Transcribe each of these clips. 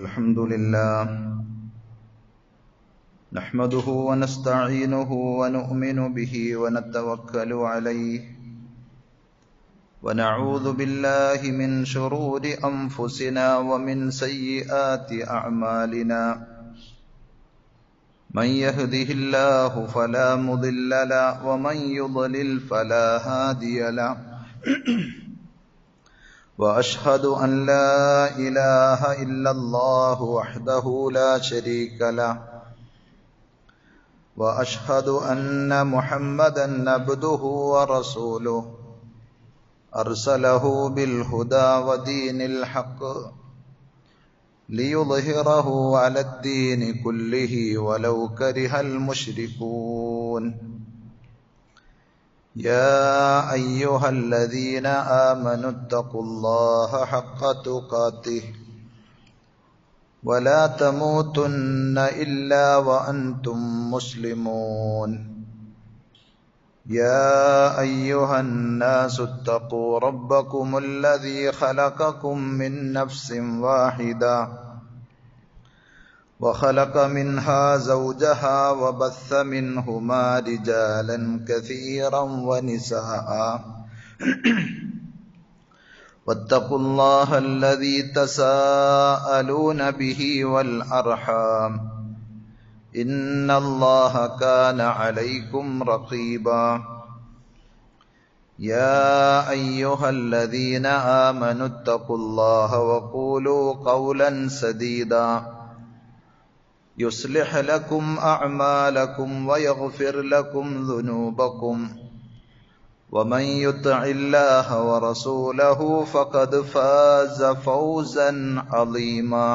الحمد لله نحمده ونستعينه ونؤمن به ونتوكل عليه ونعوذ بالله من شرور أنفسنا ومن سيئات أعمالنا من يهده الله فلا مضل له ومن يضلل فلا هادي له وأشهد أن لا إله إلا الله وحده لا شريك له وأشهد أن محمدا عبده ورسوله أرسله بالهدى ودين الحق ليظهره على الدين كله ولو كره المشركون يا أيها الذين آمنوا اتقوا الله حق تقاته ولا تموتن إلا وأنتم مسلمون يا أيها الناس اتقوا ربكم الذي خلقكم من نفس واحدة وخلق منها زوجها وبث منهما رجالا كثيرا ونساء واتقوا الله الذي تساءلون به والأرحام إن الله كان عليكم رقيبا يا أيها الذين آمنوا اتقوا الله وقولوا قولا سديدا يصلح لكم أعمالكم ويغفر لكم ذنوبكم ومن يطع الله ورسوله فقد فاز فوزا عظيما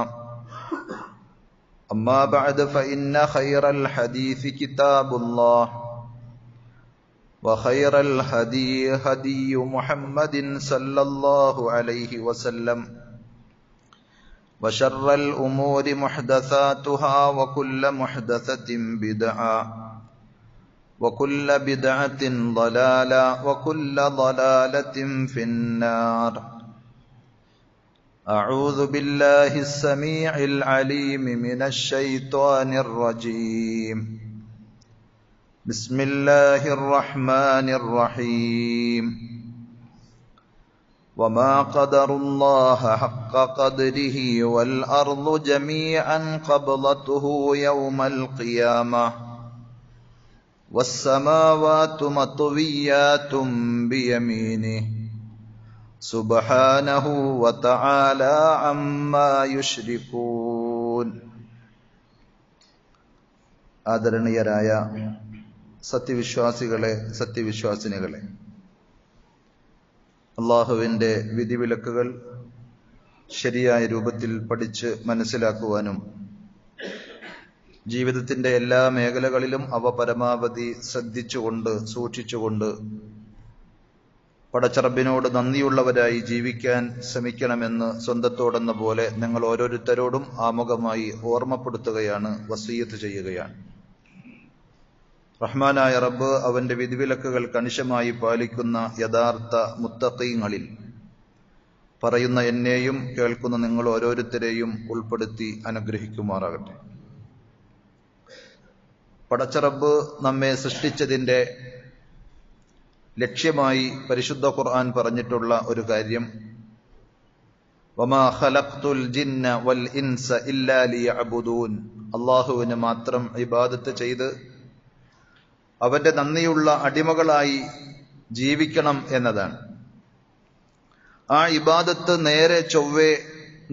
أما بعد فإن خير الحديث كتاب الله وخير الهدي هدي محمد صلى الله عليه وسلم وشر الأمور محدثاتها وكل محدثة بدعة وكل بدعة ضلالة وكل ضلالة في النار أعوذ بالله السميع العليم من الشيطان الرجيم بسم الله الرحمن الرحيم وما قدر الله حق قدره والأرض جميعا قبضته يوم القيامة والسماوات مطويات بيمينه سبحانه وتعالى عما يشركون. ആദരണീയരായ സത്യവിശ്വാസികളെ, സത്യവിശ്വാസിനികളെ, അള്ളാഹുവിൻ്റെ വിധിവിലക്കുകൾ ശരിയായ രൂപത്തിൽ പഠിച്ച് മനസ്സിലാക്കുവാനും ജീവിതത്തിൻ്റെ എല്ലാ മേഖലകളിലും അവ പരമാവധി ശ്രദ്ധിച്ചുകൊണ്ട് സൂക്ഷിച്ചുകൊണ്ട് പടച്ചറബിനോട് നന്ദിയുള്ളവരായി ജീവിക്കാൻ ശ്രമിക്കണമെന്ന് സ്വന്തത്തോടെന്ന പോലെ ഞങ്ങൾ ഓരോരുത്തരോടും ആമുഖമായി ഓർമ്മപ്പെടുത്തുകയാണ്, വസിയ്യത്ത് ചെയ്യുകയാണ്. റഹ്മാനായ റബ്ബ് അവന്റെ വിധിവിലക്കുകൾ കണിശമായി പാലിക്കുന്ന യഥാർത്ഥ മുത്തഖീങ്ങളിൽ പറയുന്ന എന്നെയും കേൾക്കുന്ന നിങ്ങൾ ഓരോരുത്തരെയും ഉൾപ്പെടുത്തി അനുഗ്രഹിക്കുമാറാകട്ടെ. പടച്ച റബ്ബ് നമ്മെ സൃഷ്ടിച്ചതിൻ്റെ ലക്ഷ്യമായി പരിശുദ്ധ ഖുർആൻ പറഞ്ഞിട്ടുള്ള ഒരു കാര്യം, വമാ ഖലഖ്തുൽ ജിന്ന വൽ ഇൻസ ഇല്ലാ ലിയഅ്ബുദൂൻ, അല്ലാഹുവിനെ മാത്രം ഇബാദത്ത് ചെയ്ത് അവന്റെ നന്ദിയുള്ള അടിമകളായി ജീവിക്കണം എന്നതാണ്. ആ ഇബാദത്ത് നേരെ ചൊവ്വെ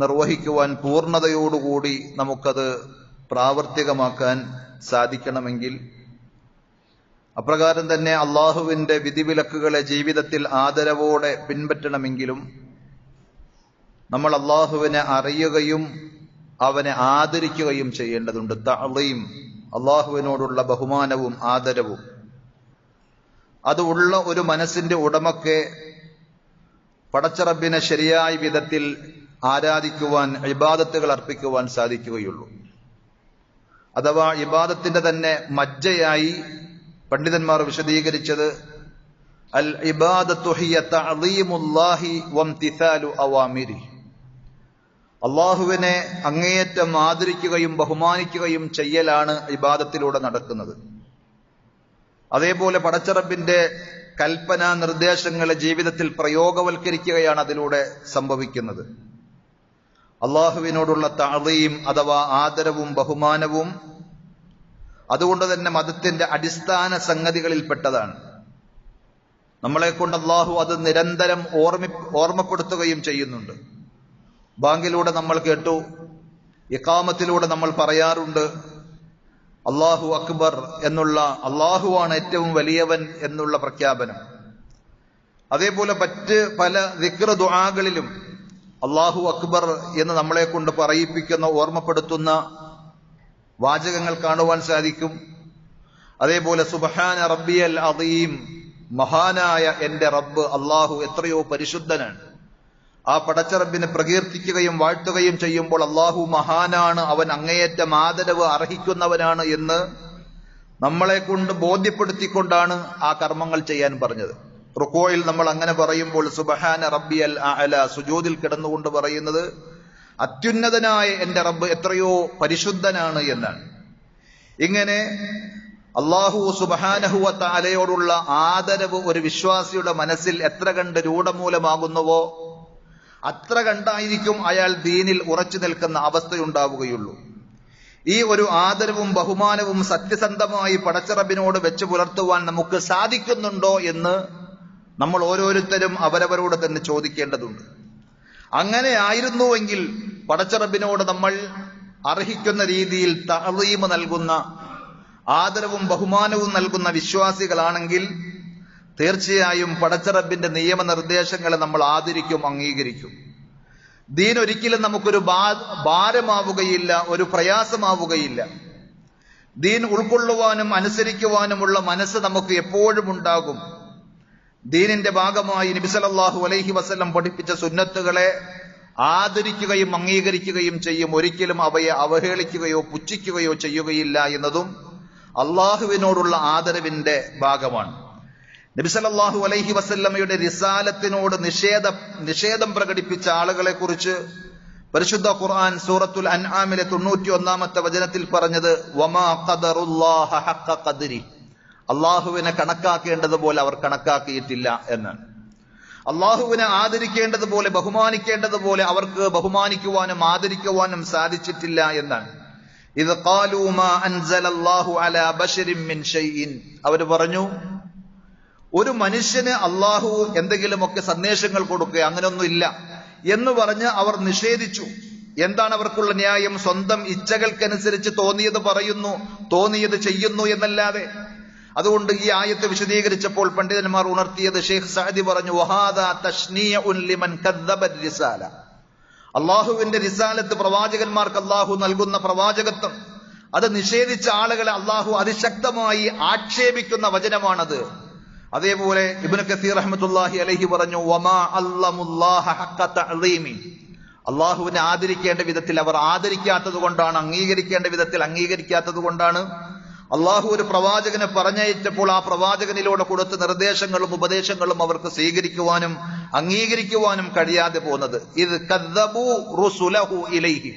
നിർവഹിക്കുവാൻ പൂർണ്ണതയോടുകൂടി നമുക്കത് പ്രാവർത്തികമാക്കാൻ സാധിക്കണമെങ്കിൽ, അപ്രകാരം തന്നെ അള്ളാഹുവിന്റെ വിധിവിലക്കുകളെ ജീവിതത്തിൽ ആദരവോടെ പിൻപറ്റണമെങ്കിലും നമ്മൾ അള്ളാഹുവിനെ അറിയുകയും അവനെ ആദരിക്കുകയും ചെയ്യേണ്ടതുണ്ട്. തഅ്ളീം, അള്ളാഹുവിനോടുള്ള ബഹുമാനവും ആദരവും അത് ഉള്ള ഒരു മനസ്സിന്റെ ഉടമയ്ക്ക് പടച്ചറബിനെ ശരിയായ വിധത്തിൽ ആരാധിക്കുവാൻ, ഇബാദത്തുകൾ അർപ്പിക്കുവാൻ സാധിക്കുകയുള്ളൂ. അഥവാ ഇബാദത്തിന്റെ തന്നെ മജ്ജയായി പണ്ഡിതന്മാർ വിശദീകരിച്ചത് അൽ ഇബാദത്തു ഹിയ തഅ്ളീമുല്ലാഹി വംതിസാലു അവാമിരി. അള്ളാഹുവിനെ അങ്ങേയറ്റം ആദരിക്കുകയും ബഹുമാനിക്കുകയും ചെയ്യലാണ് ഇബാദത്തിലൂടെ നടക്കുന്നത്. അതേപോലെ പടച്ചറബിന്റെ കൽപ്പന നിർദ്ദേശങ്ങളെ ജീവിതത്തിൽ പ്രയോഗവൽക്കരിക്കുകയാണ് അതിലൂടെ സംഭവിക്കുന്നത്. അള്ളാഹുവിനോടുള്ള തഅദീം അഥവാ ആദരവും ബഹുമാനവും അതുകൊണ്ട് തന്നെ മതത്തിന്റെ അടിസ്ഥാന സംഗതികളിൽപ്പെട്ടതാണ്. നമ്മളെ കൊണ്ട് അള്ളാഹു അത് നിരന്തരം ഓർമ്മപ്പെടുത്തുകയും ചെയ്യുന്നുണ്ട്. ബാങ്കിലൂടെ നമ്മൾ കേട്ടു, ഇഖാമത്തിലൂടെ നമ്മൾ പറയാറുണ്ട് അല്ലാഹു അക്ബർ എന്നുള്ള, അള്ളാഹുവാണ് ഏറ്റവും വലിയവൻ എന്നുള്ള പ്രഖ്യാപനം. അതേപോലെ മറ്റ് പല ദിക്ർ ദുആകളിലും അല്ലാഹു അക്ബർ എന്ന് നമ്മളെ കൊണ്ട് പറയിപ്പിക്കുന്ന, ഓർമ്മപ്പെടുത്തുന്ന വാചകങ്ങൾ കാണുവാൻ സാധിക്കും. അതേപോലെ സുബ്ഹാന റബ്ബിയൽ അദീം, മഹാനായ എന്റെ റബ്ബ് അള്ളാഹു എത്രയോ പരിശുദ്ധനാണ്. ആ പടച്ചറബിനെ പ്രകീർത്തിക്കുകയും വാഴ്ത്തുകയും ചെയ്യുമ്പോൾ അള്ളാഹു മഹാനാണ്, അവൻ അങ്ങേയറ്റം ആദരവ് അർഹിക്കുന്നവനാണ് എന്ന് നമ്മളെ കൊണ്ട് ബോധ്യപ്പെടുത്തിക്കൊണ്ടാണ് ആ കർമ്മങ്ങൾ ചെയ്യാൻ പറഞ്ഞത്. റുക്കോയിൽ നമ്മൾ അങ്ങനെ പറയുമ്പോൾ സുബ്ഹാന റബ്ബിയൽ അഅല, സുജൂദിൽ കിടന്നുകൊണ്ട് പറയുന്നത് അത്യുന്നതനായ എന്റെ റബ്ബ് എത്രയോ പരിശുദ്ധനാണ് എന്നാണ്. ഇങ്ങനെ അല്ലാഹു സുബ്ഹാനഹു വ തആലയോടുള്ള ആദരവ് ഒരു വിശ്വാസിയുടെ മനസ്സിൽ എത്ര കണ്ട് രൂഢമൂലമാകുന്നുവോ അത്ര കണ്ടായിരിക്കും അയാൾ ദീനിൽ ഉറച്ചു നിൽക്കുന്ന അവസ്ഥയുണ്ടാവുകയുള്ളൂ. ഈ ഒരു ആദരവും ബഹുമാനവും സത്യസന്ധമായി പടച്ചറബിനോട് വെച്ച് പുലർത്തുവാൻ നമുക്ക് സാധിക്കുന്നുണ്ടോ എന്ന് നമ്മൾ ഓരോരുത്തരും അവരവരോട് തന്നെ ചോദിക്കേണ്ടതുണ്ട്. അങ്ങനെ ആയിരുന്നുവെങ്കിൽ പടച്ചറബിനോട് നമ്മൾ അർഹിക്കുന്ന രീതിയിൽ തഅദീം നൽകുന്ന, ആദരവും ബഹുമാനവും നൽകുന്ന വിശ്വാസികളാണെങ്കിൽ തീർച്ചയായും പടച്ചറബിന്റെ നിയമനിർദ്ദേശങ്ങളെ നമ്മൾ ആദരിക്കും, അംഗീകരിക്കും. ദീൻ ഒരിക്കലും നമുക്കൊരു ഭാരമാവുകയില്ല, ഒരു പ്രയാസമാവുകയില്ല. ദീൻ ഉൾക്കൊള്ളുവാനും അനുസരിക്കുവാനുമുള്ള മനസ്സ് നമുക്ക് എപ്പോഴും ഉണ്ടാകും. ദീനിന്റെ ഭാഗമായി നബി സല്ലല്ലാഹു അലൈഹി വസല്ലം പഠിപ്പിച്ച സുന്നത്തുകളെ ആദരിക്കുകയും അംഗീകരിക്കുകയും ചെയ്യും. ഒരിക്കലും അവയെ അവഹേളിക്കുകയോ പുച്ഛിക്കുകയോ ചെയ്യുകയില്ല എന്നതും അള്ളാഹുവിനോടുള്ള ആദരവിന്റെ ഭാഗമാണ്. നബി സല്ലല്ലാഹു അലൈഹി വസല്ലമയുടെ റിസാലത്തിനോട് നിഷേധം പ്രകടിപ്പിച്ച ആളുകളെ കുറിച്ച് പരിശുദ്ധ ഖുർആൻ സൂറത്തുൽ അൻആമിലെ 91-ാമത്തെ വചനത്തിൽ പറഞ്ഞത് വമാ ഖദറുല്ലാഹ ഹഖ ഖദ്രി, അള്ളാഹുവിനെ കണക്കാക്കേണ്ടതുപോലെ അവർ കണക്കാക്കിയിട്ടില്ല എന്നാണ്. അള്ളാഹുവിനെ ആദരിക്കേണ്ടതുപോലെ ബഹുമാനിക്കേണ്ടതുപോലെ അവർക്ക് ബഹുമാനിക്കുവാനും ആദരിക്കുവാനും സാധിച്ചിട്ടില്ല എന്നാണ്. ഇത് ഖാലൂ മാ അൻസലല്ലാഹു അലാ ബശരിൻ മിൻ ഷൈഇൻ, അവർ പറഞ്ഞു ഒരു മനുഷ്യന് അള്ളാഹു എന്തെങ്കിലുമൊക്കെ സന്ദേശങ്ങൾ കൊടുക്കുക, അങ്ങനെയൊന്നും ഇല്ല എന്ന് പറഞ്ഞ് അവർ നിഷേധിച്ചു. എന്താണ് അവർക്കുള്ള ന്യായം? സ്വന്തം ഇച്ഛകൾക്കനുസരിച്ച് തോന്നിയത് പറയുന്നു, തോന്നിയത് ചെയ്യുന്നു എന്നല്ലാതെ. അതുകൊണ്ട് ഈ ആയത്ത് വിശദീകരിച്ചപ്പോൾ പണ്ഡിതന്മാർ ഉണർത്തിയത് ഷെയ്ഖ് സഅദി പറഞ്ഞു വഹാദാ തശ്നീഉൻ ലിമൻ കദ്ദബ റിസാല, അള്ളാഹുവിന്റെ റിസാലത്ത്, പ്രവാചകന്മാർക്ക് അള്ളാഹു നൽകുന്ന പ്രവാചകത്വം, അത് നിഷേധിച്ച ആളുകളെ അള്ളാഹു അതിശക്തമായി ആക്ഷേപിക്കുന്ന വചനമാണത്. അതേപോലെ ഇബ്നു കസീർ റഹ്മത്തുള്ളാഹി അലൈഹി പറഞ്ഞു വമാ അല്ലമുല്ലാഹ ഹഖ തഅദീമി, അള്ളാഹുവിനെ ആദരിക്കേണ്ട വിധത്തിൽ അവർ ആദരിക്കാത്തത് കൊണ്ടാണ്, അംഗീകരിക്കേണ്ട വിധത്തിൽ അംഗീകരിക്കാത്തത് കൊണ്ടാണ് അള്ളാഹു ഒരു പ്രവാചകനെ പറഞ്ഞയച്ചപ്പോൾ ആ പ്രവാചകനിലൂടെ കൊടുത്ത നിർദ്ദേശങ്ങളും ഉപദേശങ്ങളും അവർക്ക് സ്വീകരിക്കുവാനും അംഗീകരിക്കുവാനും കഴിയാതെ പോകുന്നത്. ഇത് കദ്ദബു റുസുലഹു ഇലൈഹി,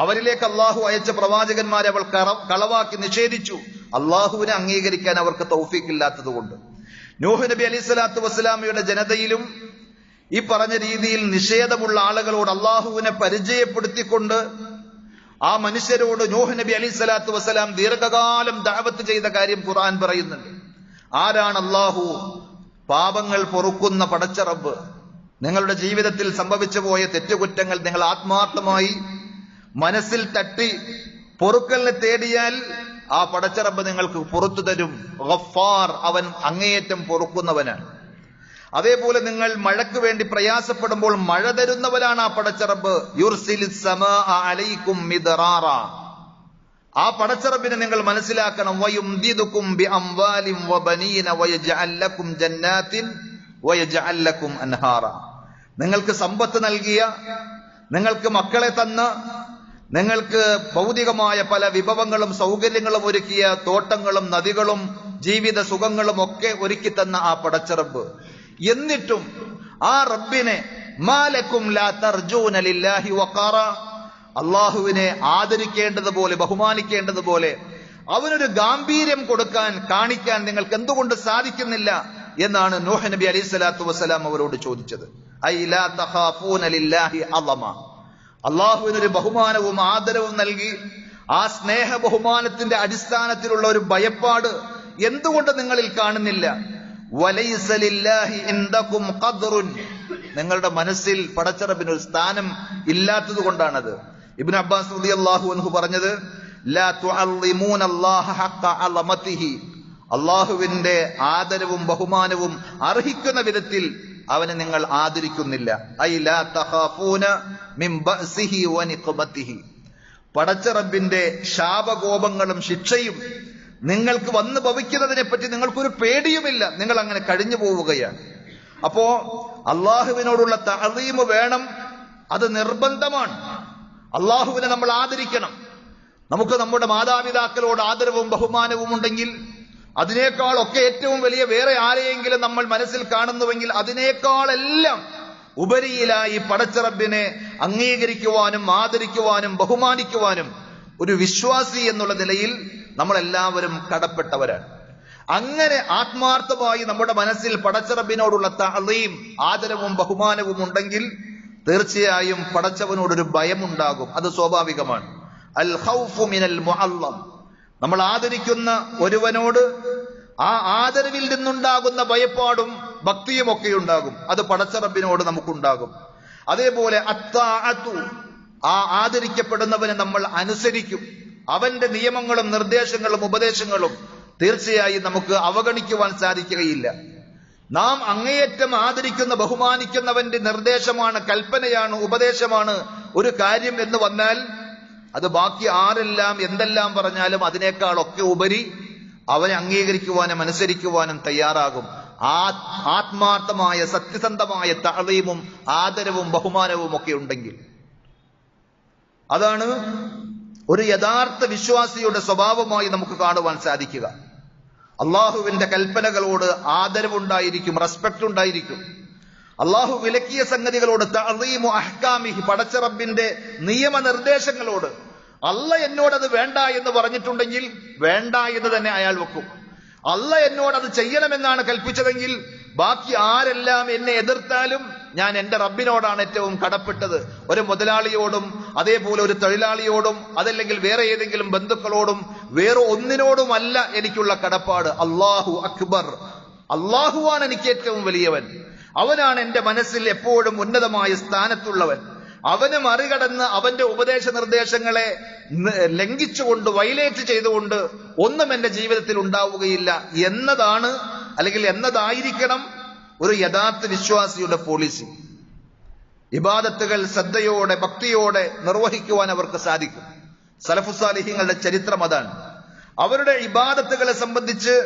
അവരിലേക്ക് അള്ളാഹു അയച്ച പ്രവാചകന്മാരെ അവൾ കളവാക്കി നിഷേധിച്ചു. അള്ളാഹുവിനെ അംഗീകരിക്കാൻ അവർക്ക് തൗഫീഖ് ഇല്ലാത്തത് കൊണ്ട്. നൂഹ് നബി അലൈഹി സ്വലാത്തു വസ്സലാമയുടെ ജനതയിലും ഈ പറഞ്ഞ രീതിയിൽ നിഷേധമുള്ള ആളുകളോട് അള്ളാഹുവിനെ പരിചയപ്പെടുത്തിക്കൊണ്ട് ആ മനുഷ്യരോട് നൂഹ് നബി അലൈഹി സ്വലാത്തു വസ്സലാം ദീർഘകാലം ദഅവത്ത് ചെയ്ത കാര്യം ഖുർആൻ പറയുന്നുണ്ട്. ആരാണ് അള്ളാഹു? പാപങ്ങൾ പൊറുക്കുന്ന പടച്ച റബ്ബ്. നിങ്ങളുടെ ജീവിതത്തിൽ സംഭവിച്ചു പോയ തെറ്റുകുറ്റങ്ങൾ നിങ്ങൾ ആത്മാർത്ഥമായി മനസ്സിൽ തട്ടി പൊറുക്കലിനെ തേടിയാൽ ആ പടച്ചറബ് നിങ്ങൾക്ക് പുറത്തു തരും. ഗഫാർ, അവൻ അങ്ങേയറ്റം പൊറുക്കുന്നവനാണ്. അതേപോലെ നിങ്ങൾ മഴയ്ക്ക് വേണ്ടി പ്രയാസപ്പെടുമ്പോൾ മഴ തരുന്നവനാണ് ആ പടച്ചറബ്. യുർസിലിസ് സമാഅ അലൈക്കും മിദ്റാറ, ആ പടച്ചറബിനെ നിങ്ങൾ മനസ്സിലാക്കണം. വയുംദിദുകും ബിഅംവാലിൻ വബനീന വയജ്അൽ ലക്കും ജന്നാത്തിൻ വയജ്അൽ ലക്കും അൻഹാറ, നിങ്ങൾക്ക് സമ്പത്ത് നൽകിയ, നിങ്ങൾക്ക് മക്കളെ തന്ന, നിങ്ങൾക്ക് ഭൗതികമായ പല വിഭവങ്ങളും സൗകര്യങ്ങളും ഒരുക്കിയ, തോട്ടങ്ങളും നദികളും ജീവിത സുഖങ്ങളും ഒക്കെ ഒരുക്കി തന്ന ആ പടച്ചറബ്, എന്നിട്ടും ആ റബ്ബിനെ മാലക്കും ലാ തർജൂന ലില്ലാഹി വഖാറ, അള്ളാഹുവിനെ ആദരിക്കേണ്ടതുപോലെ ബഹുമാനിക്കേണ്ടതുപോലെ അവനൊരു ഗാംഭീര്യം കാണിക്കാൻ നിങ്ങൾക്ക് എന്തുകൊണ്ട് സാധിക്കുന്നില്ല എന്നാണ് നൂഹ് നബി അലൈഹി സ്വലാത്തു വസ്സലാം അവരോട് ചോദിച്ചത്. ഐ ലാ തഖാഫൂന ലില്ലാഹി അളമ, അള്ളാഹുവിനൊരു ബഹുമാനവും ആദരവും നൽകി ആ സ്നേഹ ബഹുമാനത്തിന്റെ അടിസ്ഥാനത്തിലുള്ള ഒരു ഭയപ്പാട് എന്തുകൊണ്ട് നിങ്ങളിൽ കാണുന്നില്ല? വലൈസ ലില്ലാഹി ഇൻദകും ഖദ്റുൻ, നിങ്ങളുടെ മനസ്സിൽ പടച്ചറബിന് ഒരു സ്ഥാനം ഇല്ലാത്തത് കൊണ്ടാണത്. ഇബ്നു അബ്ബാസ് റളിയല്ലാഹു അൻഹു പറഞ്ഞത്, ലാ തുഅല്ലിമൂന അല്ലാഹ ഹഖ്ക അളമതിഹി, അള്ളാഹുവിന്റെ ആദരവും ബഹുമാനവും അർഹിക്കുന്ന വിധത്തിൽ അവനെ നിങ്ങൾ ആദരിക്കുന്നില്ല. ഐ ലാ തഖാഫൂന മിൻ ബഅസിഹി വ നിഖമതിഹി, പടച്ചറബിന്റെ ശാപകോപങ്ങളും ശിക്ഷയും നിങ്ങൾക്ക് വന്നു ഭവിക്കുന്നതിനെ പറ്റി നിങ്ങൾക്കൊരു പേടിയുമില്ല, നിങ്ങൾ അങ്ങനെ കഴിഞ്ഞു പോവുകയാണ്. അപ്പോ അള്ളാഹുവിനോടുള്ള തഅദീം വേണം, അത് നിർബന്ധമാണ്. അള്ളാഹുവിനെ നമ്മൾ ആദരിക്കണം. നമുക്ക് നമ്മുടെ മാതാപിതാക്കളോട് ആദരവും ബഹുമാനവും ഉണ്ടെങ്കിൽ അതിനേക്കാളൊക്കെ ഏറ്റവും വലിയ വേറെ ആരെയെങ്കിലും നമ്മൾ മനസ്സിൽ കാണുന്നുവെങ്കിൽ അതിനേക്കാളെല്ലാം ഉപരിയിലായി പടച്ചറബിനെ അംഗീകരിക്കുവാനും ആദരിക്കുവാനും ബഹുമാനിക്കുവാനും ഒരു വിശ്വാസി എന്നുള്ള നിലയിൽ നമ്മളെല്ലാവരും കടപ്പെട്ടവരാണ്. അങ്ങനെ ആത്മാർത്ഥമായി നമ്മുടെ മനസ്സിൽ പടച്ചറബിനോടുള്ള തഅദീം ആദരവും ബഹുമാനവും ഉണ്ടെങ്കിൽ തീർച്ചയായും പടച്ചവനോടൊരു ഭയമുണ്ടാകും. അത് സ്വാഭാവികമാണ്. അൽ ഖൗഫു മിനൽ മുഅല്ലം, നമ്മൾ ആദരിക്കുന്ന ഒരുവനോട് ആ ആദരവിൽ നിന്നുണ്ടാകുന്ന ഭയപ്പാടും ഭക്തിയും ഒക്കെ ഉണ്ടാകും. അത് പടച്ചറബിനോട് നമുക്കുണ്ടാകും. അതേപോലെ അത്താഅതു, ആ ആദരിക്കപ്പെടുന്നവനെ നമ്മൾ അനുസരിക്കും. അവന്റെ നിയമങ്ങളും നിർദ്ദേശങ്ങളും ഉപദേശങ്ങളും തീർച്ചയായും നമുക്ക് അവഗണിക്കുവാൻ സാധിക്കുകയില്ല. നാം അങ്ങേയറ്റം ആദരിക്കുന്ന ബഹുമാനിക്കുന്നവന്റെ നിർദ്ദേശമാണ്, കൽപ്പനയാണ്, ഉപദേശമാണ് ഒരു കാര്യം എന്ന് വന്നാൽ അത് ബാക്കി ആരെല്ലാം എന്തെല്ലാം പറഞ്ഞാലും അതിനേക്കാളൊക്കെ ഉപരി അവനെ അംഗീകരിക്കുവാനും അനുസരിക്കുവാനും തയ്യാറാകും. ആത്മാർത്ഥമായ സത്യസന്ധമായ തഅദീമും ആദരവും ബഹുമാനവും ഒക്കെ ഉണ്ടെങ്കിൽ. അതാണ് ഒരു യഥാർത്ഥ വിശ്വാസിയുടെ സ്വഭാവമായി നമുക്ക് കാണുവാൻ സാധിക്കുക. അള്ളാഹുവിന്റെ കൽപ്പനകളോട് ആദരവുണ്ടായിരിക്കും, റെസ്പെക്ട് ഉണ്ടായിരിക്കും. അള്ളാഹു വിലക്കിയ സംഗതികളോട് തഅദീമു അഹ്കാമിഹി, പടച്ചറബിന്റെ നിയമനിർദ്ദേശങ്ങളോട് അല്ല എന്നോടത് വേണ്ട എന്ന് പറഞ്ഞിട്ടുണ്ടെങ്കിൽ വേണ്ട എന്ന് തന്നെ അയാൾ വെക്കും. അല്ല എന്നോടത് ചെയ്യണമെന്നാണ് കൽപ്പിച്ചതെങ്കിൽ ബാക്കി ആരെല്ലാം എന്നെ എതിർത്താലും ഞാൻ എന്റെ റബ്ബിനോടാണ് ഏറ്റവും കടപ്പെട്ടത്. ഒരു മുതലാളിയോടും അതേപോലെ ഒരു തൊഴിലാളിയോടും അതല്ലെങ്കിൽ വേറെ ഏതെങ്കിലും ബന്ധുക്കളോടും വേറെ ഒന്നിനോടുമല്ല എനിക്കുള്ള കടപ്പാട്. അല്ലാഹു അക്ബർ, അള്ളാഹുവാണ് എനിക്ക് ഏറ്റവും വലിയവൻ. അവനാണ് എന്റെ മനസ്സിൽ എപ്പോഴും ഉന്നതമായ സ്ഥാനത്തുള്ളവൻ. അവന് മറികടന്ന് അവന്റെ ഉപദേശ നിർദ്ദേശങ്ങളെ ലംഘിച്ചുകൊണ്ട് വയലേറ്റ് ചെയ്തുകൊണ്ട് ഒന്നും എന്റെ ജീവിതത്തിൽ ഉണ്ടാവുകയില്ല എന്നതാണ്, അല്ലെങ്കിൽ എന്നതായിരിക്കണം ഒരു യഥാർത്ഥ വിശ്വാസിയുടെ പോളിസി. ഇബാദത്തുകൾ ശ്രദ്ധയോടെ ഭക്തിയോടെ നിർവഹിക്കുവാൻ അവർക്ക് സാധിക്കും. സലഫുസാലിഹീങ്ങളുടെ ചരിത്രം അതാണ്. അവരുടെ ഇബാദത്തുകളെ സംബന്ധിച്ച്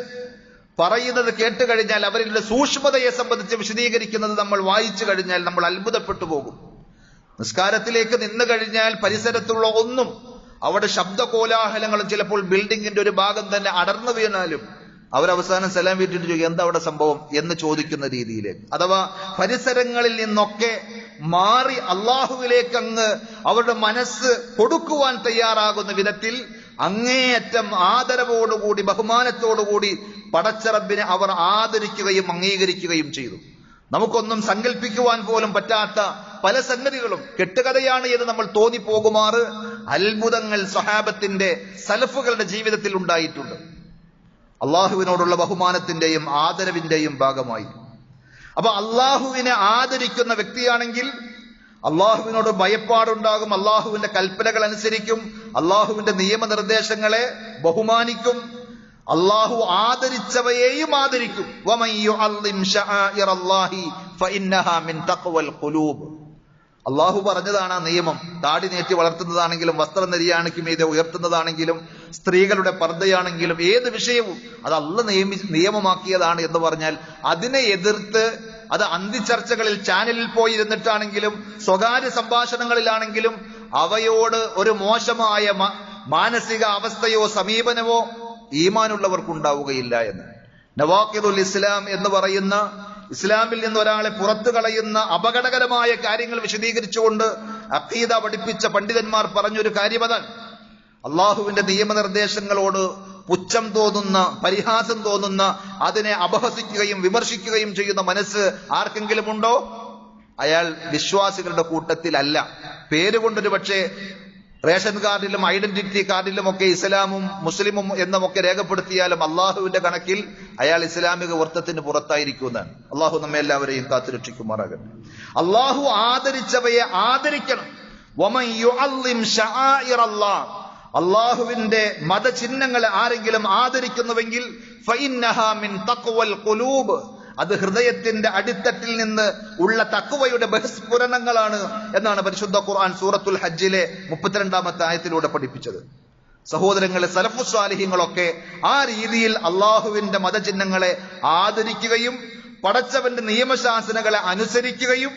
പറയുന്നത് കേട്ട് കഴിഞ്ഞാൽ, അവരുടെ സൂക്ഷ്മതയെ സംബന്ധിച്ച് വിശദീകരിക്കുന്നത് നമ്മൾ വായിച്ചു കഴിഞ്ഞാൽ നമ്മൾ അത്ഭുതപ്പെട്ടു പോകും. നിസ്കാരത്തിലേക്ക് നിന്ന് കഴിഞ്ഞാൽ പരിസരത്തുള്ള ഒന്നും, അവിടെ ശബ്ദകോലാഹലങ്ങളും ചിലപ്പോൾ ബിൽഡിങ്ങിന്റെ ഒരു ഭാഗം തന്നെ അടർന്നു വീണാലും അവരവസാനം സലാം വീട്ടിട്ട് ചോദിക്കും എന്താ അവിടെ സംഭവം എന്ന് ചോദിക്കുന്ന രീതിയിലേക്ക്, അഥവാ പരിസരങ്ങളിൽ നിന്നൊക്കെ മാറി അള്ളാഹുവിലേക്ക് അങ്ങ് അവരുടെ മനസ്സ് കൊടുക്കുവാൻ തയ്യാറാകുന്ന വിധത്തിൽ അങ്ങേയറ്റം ആദരവോടുകൂടി ബഹുമാനത്തോടുകൂടി പടച്ചറബിനെ അവർ ആദരിക്കുകയും അംഗീകരിക്കുകയും ചെയ്തു. നമുക്കൊന്നും സങ്കല്പിക്കുവാൻ പോലും പറ്റാത്ത പല സംഗതികളും കെട്ടുകഥയാണ് എന്ന് നമ്മൾ തോന്നിപ്പോകുമാറ് അത്ഭുതങ്ങൾ സ്വഹാബത്തിന്റെ സലഫുകളുടെ ജീവിതത്തിൽ ഉണ്ടായിട്ടുണ്ട്. അള്ളാഹുവിനോടുള്ള ബഹുമാനത്തിന്റെയും ആദരവിന്റെയും ഭാഗമായി. അപ്പൊ അള്ളാഹുവിനെ ആദരിക്കുന്ന വ്യക്തിയാണെങ്കിൽ അള്ളാഹുവിനോട് ഭയപ്പാടുണ്ടാകും, അള്ളാഹുവിന്റെ കൽപ്പനകൾ അനുസരിക്കും, അള്ളാഹുവിന്റെ നിയമനിർദ്ദേശങ്ങളെ ബഹുമാനിക്കും, അള്ളാഹു ആദരിച്ചവയെയും ആദരിക്കും. വമൻ യുഅല്ലിം ശആഇറല്ലാഹി ഫഇന്നഹാ മിൻ തഖ്വൽ ഖുലൂബ്. അള്ളാഹു പറഞ്ഞതാണ് ആ നിയമം. താടി നീട്ടി വളർത്തുന്നതാണെങ്കിലും വസ്ത്രം നെരിയാണിക്ക് മീതെ ഉയർത്തുന്നതാണെങ്കിലും സ്ത്രീകളുടെ പർദ്ദയാണെങ്കിലും ഏത് വിഷയവും അത് അള്ളാഹ് നിയമമാക്കിയതാണ് എന്ന് പറഞ്ഞാൽ അതിനെ എതിർത്ത് അത് അന്തിച്ചർച്ചകളിൽ ചാനലിൽ പോയി ഇരുന്നിട്ടാണെങ്കിലും സ്വകാര്യ സംഭാഷണങ്ങളിലാണെങ്കിലും അവയോട് ഒരു മോശമായ മാനസിക അവസ്ഥയോ സമീപനമോ ഈമാനുള്ളവർക്കുണ്ടാവുകയില്ല എന്ന് നവാഖിദുൽ ഇസ്ലാം എന്ന് പറയുന്ന ഇസ്ലാമിൽ നിന്ന് ഒരാളെ പുറത്തു കളയുന്ന അപകടകരമായ കാര്യങ്ങൾ വിശദീകരിച്ചുകൊണ്ട് അഖീദ പഠിപ്പിച്ച പണ്ഡിതന്മാർ പറഞ്ഞൊരു കാര്യം അതാണ്. അള്ളാഹുവിന്റെ നിയമനിർദ്ദേശങ്ങളോട് പുച്ഛം തോന്നുന്ന, പരിഹാസം തോന്നുന്ന, അതിനെ അപഹസിക്കുകയും വിമർശിക്കുകയും ചെയ്യുന്ന മനസ്സ് ആർക്കെങ്കിലും ഉണ്ടോ? അയാൾ വിശ്വാസികളുടെ കൂട്ടത്തിലല്ല. പേരുകൊണ്ടൊരു പക്ഷേ റേഷൻ കാർഡിലും ഐഡന്റിറ്റി കാർഡിലും ഒക്കെ ഇസ്ലാമും മുസ്ലിമും എന്നുമൊക്കെ രേഖപ്പെടുത്തിയാലും അള്ളാഹുവിന്റെ കണക്കിൽ അയാൾ ഇസ്ലാമിക വൃത്തത്തിന് പുറത്തായിരിക്കുമെന്നാണ്. അള്ളാഹു നമ്മെ എല്ലാവരെയും കാത്തുരക്ഷിക്കുമാറാകട്ടെ. അള്ളാഹു ആദരിച്ചവയെ ആദരിക്കണം. വമൻ യുഅല്ലിം ശആഇറല്ലാഹ്, അള്ളാഹുവിന്റെ മതചിഹ്നങ്ങളെ ആരെങ്കിലും ആദരിക്കുന്നുവെങ്കിൽ ഫഇന്നഹാ മിൻ തഖ്വൽ ഖുലൂബ്, അത് ഹൃദയത്തിന്റെ അടിത്തട്ടിൽ നിന്ന് ഉള്ള തഖ്വയുടെ ബഹിസ്ഫുരണങ്ങളാണ് എന്നാണ് പരിശുദ്ധ ഖുർആൻ സൂറത്തുൽ ഹജ്ജിലെ 32-ാമത്തെ ആയത്തിലൂടെ പഠിപ്പിച്ചത്. സഹോദരങ്ങളെ, സലഫു സ്വാലിഹീങ്ങളൊക്കെ ആ രീതിയിൽ അള്ളാഹുവിന്റെ മതചിഹ്നങ്ങളെ ആദരിക്കുകയും പടച്ചവന്റെ നിയമശാസനകളെ അനുസരിക്കുകയും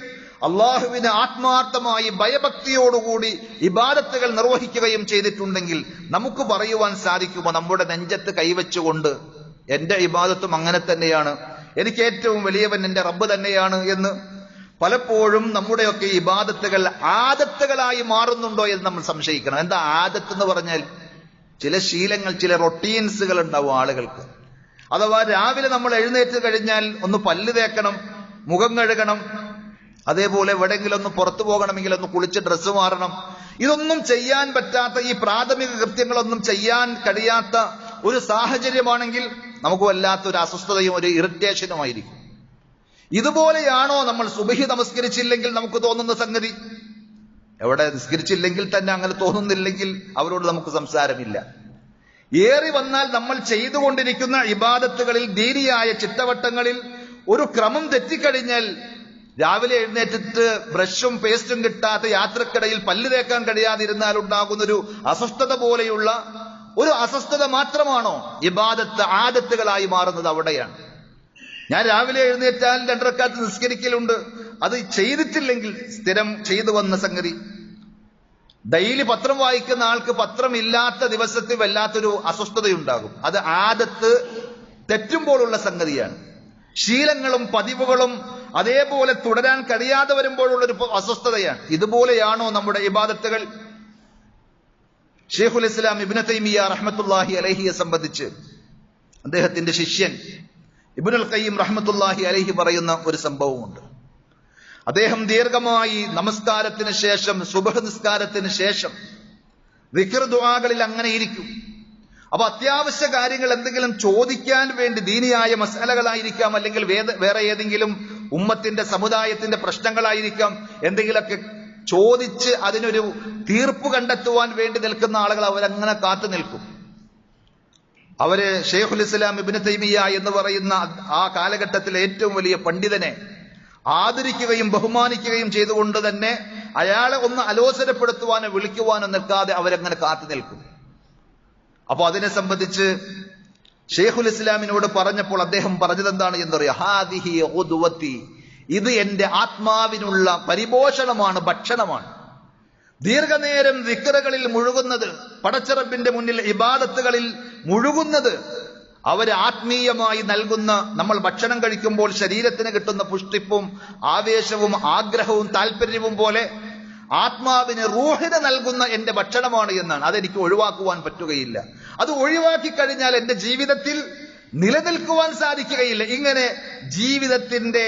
അള്ളാഹുവിന് ആത്മാർത്ഥമായി ഭയഭക്തിയോടുകൂടി ഇബാദത്തുകൾ നിർവഹിക്കുകയും ചെയ്തിട്ടുണ്ടെങ്കിൽ നമുക്ക് പറയുവാൻ സാധിക്കുമോ നമ്മുടെ നെഞ്ചത്ത് കൈവച്ചുകൊണ്ട് എന്റെ ഇബാദത്തും അങ്ങനെ തന്നെയാണ്, എനിക്ക് ഏറ്റവും വലിയവൻ എന്റെ റബ്ബ് തന്നെയാണ് എന്ന്? പലപ്പോഴും നമ്മുടെയൊക്കെ ഇബാദത്തുകൾ ആദത്തുകളായി മാറുന്നുണ്ടോ എന്ന് നമ്മൾ സംശയിക്കണം. എന്താ ആദത്ത് എന്ന് പറഞ്ഞാൽ? ചില ശീലങ്ങൾ, ചില റൊട്ടീൻസുകൾ ഉണ്ടാവും ആളുകൾക്ക്. അഥവാ രാവിലെ നമ്മൾ എഴുന്നേറ്റ് കഴിഞ്ഞാൽ ഒന്ന് പല്ല് തേക്കണം, മുഖം കഴുകണം, അതേപോലെ എവിടെയെങ്കിലും ഒന്ന് പുറത്തു പോകണമെങ്കിൽ ഒന്ന് കുളിച്ച് ഡ്രസ്സ് മാറണം. ഇതൊന്നും ചെയ്യാൻ പറ്റാത്ത, ഈ പ്രാഥമിക കൃത്യങ്ങളൊന്നും ചെയ്യാൻ കഴിയാത്ത ഒരു സാഹചര്യമാണെങ്കിൽ നമുക്ക് വല്ലാത്തൊരു അസ്വസ്ഥതയും ഒരു ഇറിറ്റേഷനുമായിരിക്കും. ഇതുപോലെയാണോ നമ്മൾ സുബഹി നമസ്കരിച്ചില്ലെങ്കിൽ നമുക്ക് തോന്നുന്ന സംഗതി? എവിടെ നിസ്കരിച്ചില്ലെങ്കിൽ തന്നെ അങ്ങനെ തോന്നുന്നില്ലെങ്കിൽ അവരോട് നമുക്ക് സംസാരമില്ല. ഏറി വന്നാൽ നമ്മൾ ചെയ്തുകൊണ്ടിരിക്കുന്ന ഇബാദത്തുകളിൽ, ദീനിയായ ചിട്ടവട്ടങ്ങളിൽ ഒരു ക്രമം തെറ്റിക്കഴിഞ്ഞാൽ, രാവിലെ എഴുന്നേറ്റിട്ട് ബ്രഷും പേസ്റ്റും കിട്ടാത്ത യാത്രക്കിടയിൽ പല്ല് തേക്കാൻ കഴിയാതിരുന്നാൽ ഉണ്ടാകുന്നൊരു അസ്വസ്ഥത പോലെയുള്ള ഒരു അസ്വസ്ഥത മാത്രമാണോ ഇബാദത്ത് ആദത്തുകളായി മാറുന്നത്? അവിടെയാണ്. ഞാൻ രാവിലെ എഴുന്നേറ്റാൽ 2 റക്അത്ത് നിസ്കരിക്കലുണ്ട്, അത് ചെയ്തിട്ടില്ലെങ്കിൽ സ്ഥിരം ചെയ്തു വന്ന സംഗതി. ഡെയിലി പത്രം വായിക്കുന്ന ആൾക്ക് പത്രം ഇല്ലാത്ത ദിവസത്തിൽ വല്ലാത്തൊരു അസ്വസ്ഥതയുണ്ടാകും. അത് ആദത്ത് തെറ്റുമ്പോഴുള്ള സംഗതിയാണ്. ശീലങ്ങളും പതിവുകളും അതേപോലെ തുടരാൻ കഴിയാതെ വരുമ്പോഴുള്ളൊരു അസ്വസ്ഥതയാണ്. ഇതുപോലെയാണോ നമ്മുടെ ഇബാദത്തുകൾ? ഷെയ്ഖുൽ ഇസ്ലാം ഇബ്നു തൈമിയ്യ റഹ്മത്തുള്ളാഹി അലൈഹിയെ സംബന്ധിച്ച് അദ്ദേഹത്തിന്റെ ശിഷ്യൻ ഇബ്നുൽ ഖയ്യിം റഹ്മത്തുള്ളാഹി അലൈഹി പറയുന്ന ഒരു സംഭവമുണ്ട്. അദ്ദേഹം ദീർഘമായി നമസ്കാരത്തിന് ശേഷം, സുബ്ഹ് നിസ്കാരത്തിന് ശേഷം ദിക്ർ ദുആകളിൽ അങ്ങനെ ഇരിക്കും. അപ്പൊ അത്യാവശ്യ കാര്യങ്ങൾ എന്തെങ്കിലും ചോദിക്കാൻ വേണ്ടി, ദീനിയായ മസലകളായിരിക്കാം, അല്ലെങ്കിൽ വേറെ ഏതെങ്കിലും ഉമ്മത്തിന്റെ സമുദായത്തിന്റെ പ്രശ്നങ്ങളായിരിക്കാം, എന്തെങ്കിലുമൊക്കെ ചോദിച്ച് അതിനൊരു തീർപ്പ് കണ്ടെത്തുവാൻ വേണ്ടി നിൽക്കുന്ന ആളുകൾ അവരങ്ങനെ കാത്തു നിൽക്കും. അവര് ഷെയ്ഖുൽ ഇസ്ലാം ഇബ്നു തൈമിയ്യ എന്ന് പറയുന്ന ആ കാലഘട്ടത്തിലെ ഏറ്റവും വലിയ പണ്ഡിതനെ ആദരിക്കുകയും ബഹുമാനിക്കുകയും ചെയ്തുകൊണ്ട് തന്നെ അയാളെ ഒന്ന് അലോസരപ്പെടുത്തുവാനോ വിളിക്കുവാനോ നിൽക്കാതെ അവരങ്ങനെ കാത്തു നിൽക്കും. അപ്പൊ അതിനെ സംബന്ധിച്ച് ഷെയ്ഖുൽ ഇസ്ലാമിനോട് പറഞ്ഞപ്പോൾ അദ്ദേഹം പറഞ്ഞത് എന്താണ് എന്നറിയാം? ഹാദിഹി ഖുദ്വതി, ഇത് എന്റെ ആത്മാവിനുള്ള പരിപോഷണമാണ്, ഭക്ഷണമാണ്. ദീർഘനേരം ദിക്റുകളിൽ മുഴുകുന്നത്, പടച്ചറബിന്റെ മുന്നിൽ ഇബാദത്തുകളിൽ മുഴുകുന്നത്, അവര് ആത്മീയമായി നൽകുന്ന, നമ്മൾ ഭക്ഷണം കഴിക്കുമ്പോൾ ശരീരത്തിന് കിട്ടുന്ന പുഷ്ടിപ്പും ആവേശവും ആഗ്രഹവും താല്പര്യവും പോലെ ആത്മാവിന് റൂഹിനെ നൽകുന്ന എന്റെ ഭക്ഷണമാണ് എന്നാണ്. അതെനിക്ക് ഒഴിവാക്കുവാൻ പറ്റുകയില്ല. അത് ഒഴിവാക്കി കഴിഞ്ഞാൽ എന്റെ ജീവിതത്തിൽ നിലനിൽക്കുവാൻ സാധിക്കുകയില്ല. ഇങ്ങനെ ജീവിതത്തിന്റെ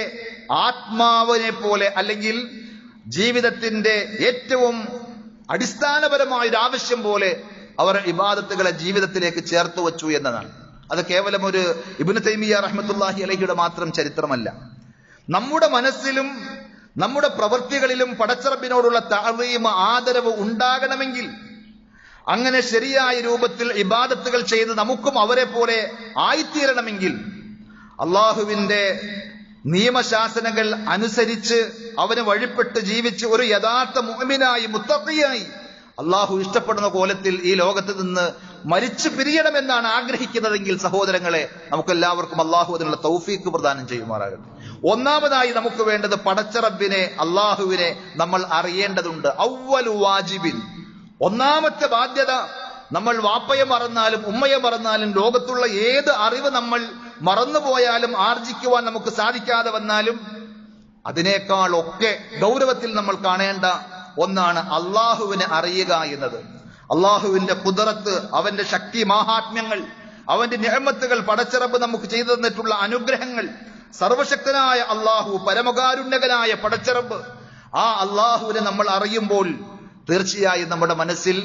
ആത്മാവിനെ പോലെ, അല്ലെങ്കിൽ ജീവിതത്തിന്റെ ഏറ്റവും അടിസ്ഥാനപരമായ ഒരു ആവശ്യം പോലെ അവർ ഇബാദത്തുകളെ ജീവിതത്തിലേക്ക് ചേർത്ത് വച്ചു എന്നതാണ്. അത് കേവലം ഒരു ഇബ്നു തൈമിയ്യ റഹ്മത്തുള്ളാഹി അലൈഹിയുടെ മാത്രം ചരിത്രമല്ല. നമ്മുടെ മനസ്സിലും നമ്മുടെ പ്രവൃത്തികളിലും പടച്ചറബിനോടുള്ള തഅ്ളീം, ആദരവ് ഉണ്ടാകണമെങ്കിൽ, അങ്ങനെ ശരിയായ രൂപത്തിൽ ഇബാദത്തുകൾ ചെയ്ത് നമുക്കും അവരെ പോലെ ആയിത്തീരണമെങ്കിൽ, അള്ളാഹുവിന്റെ നിയമശാസനകൾ അനുസരിച്ച് അവന് വഴിപ്പെട്ട് ജീവിച്ച് ഒരു യഥാർത്ഥ മുഅ്മിനായി, മുത്തഖിയായി, അള്ളാഹു ഇഷ്ടപ്പെടുന്ന കോലത്തിൽ ഈ ലോകത്ത് നിന്ന് മരിച്ചു പിരിയണമെന്നാണ് ആഗ്രഹിക്കുന്നതെങ്കിൽ, സഹോദരങ്ങളെ, നമുക്കെല്ലാവർക്കും അള്ളാഹു അതിനുള്ള തൗഫീഖ് പ്രദാനം ചെയ്യുമാറാകട്ടെ. ഒന്നാമതായി നമുക്ക് വേണ്ടത് പടച്ചറബിനെ, അള്ളാഹുവിനെ നമ്മൾ അറിയേണ്ടതുണ്ട്. അവ്വലു വാജിബിൻ, ഒന്നാമത്തെ ബാധ്യത, നമ്മൾ വാപ്പയെ മറന്നാലും ഉമ്മയെ മറന്നാലും ലോകത്തുള്ള ഏത് അറിവ് നമ്മൾ മറന്നുപോയാലും ആർജിക്കുവാൻ നമുക്ക് സാധിക്കാതെ വന്നാലും അതിനേക്കാൾ ഒക്കെ ഗൗരവത്തിൽ നമ്മൾ കാണേണ്ട ഒന്നാണ് അള്ളാഹുവിനെ അറിയുക എന്നത്. അള്ളാഹുവിന്റെ ഖുദ്റത്ത്, അവന്റെ ശക്തി മാഹാത്മ്യങ്ങൾ, അവന്റെ നിഅമത്തുകൾ, പടച്ചിറപ്പ് നമുക്ക് ചെയ്തു തന്നിട്ടുള്ള അനുഗ്രഹങ്ങൾ, സർവശക്തനായ അള്ളാഹു, പരമകാരുണ്യകനായ പടച്ചിറപ്പ്, ആ അള്ളാഹുവിനെ നമ്മൾ അറിയുമ്പോൾ തീർച്ചയായും നമ്മുടെ മനസ്സിൽ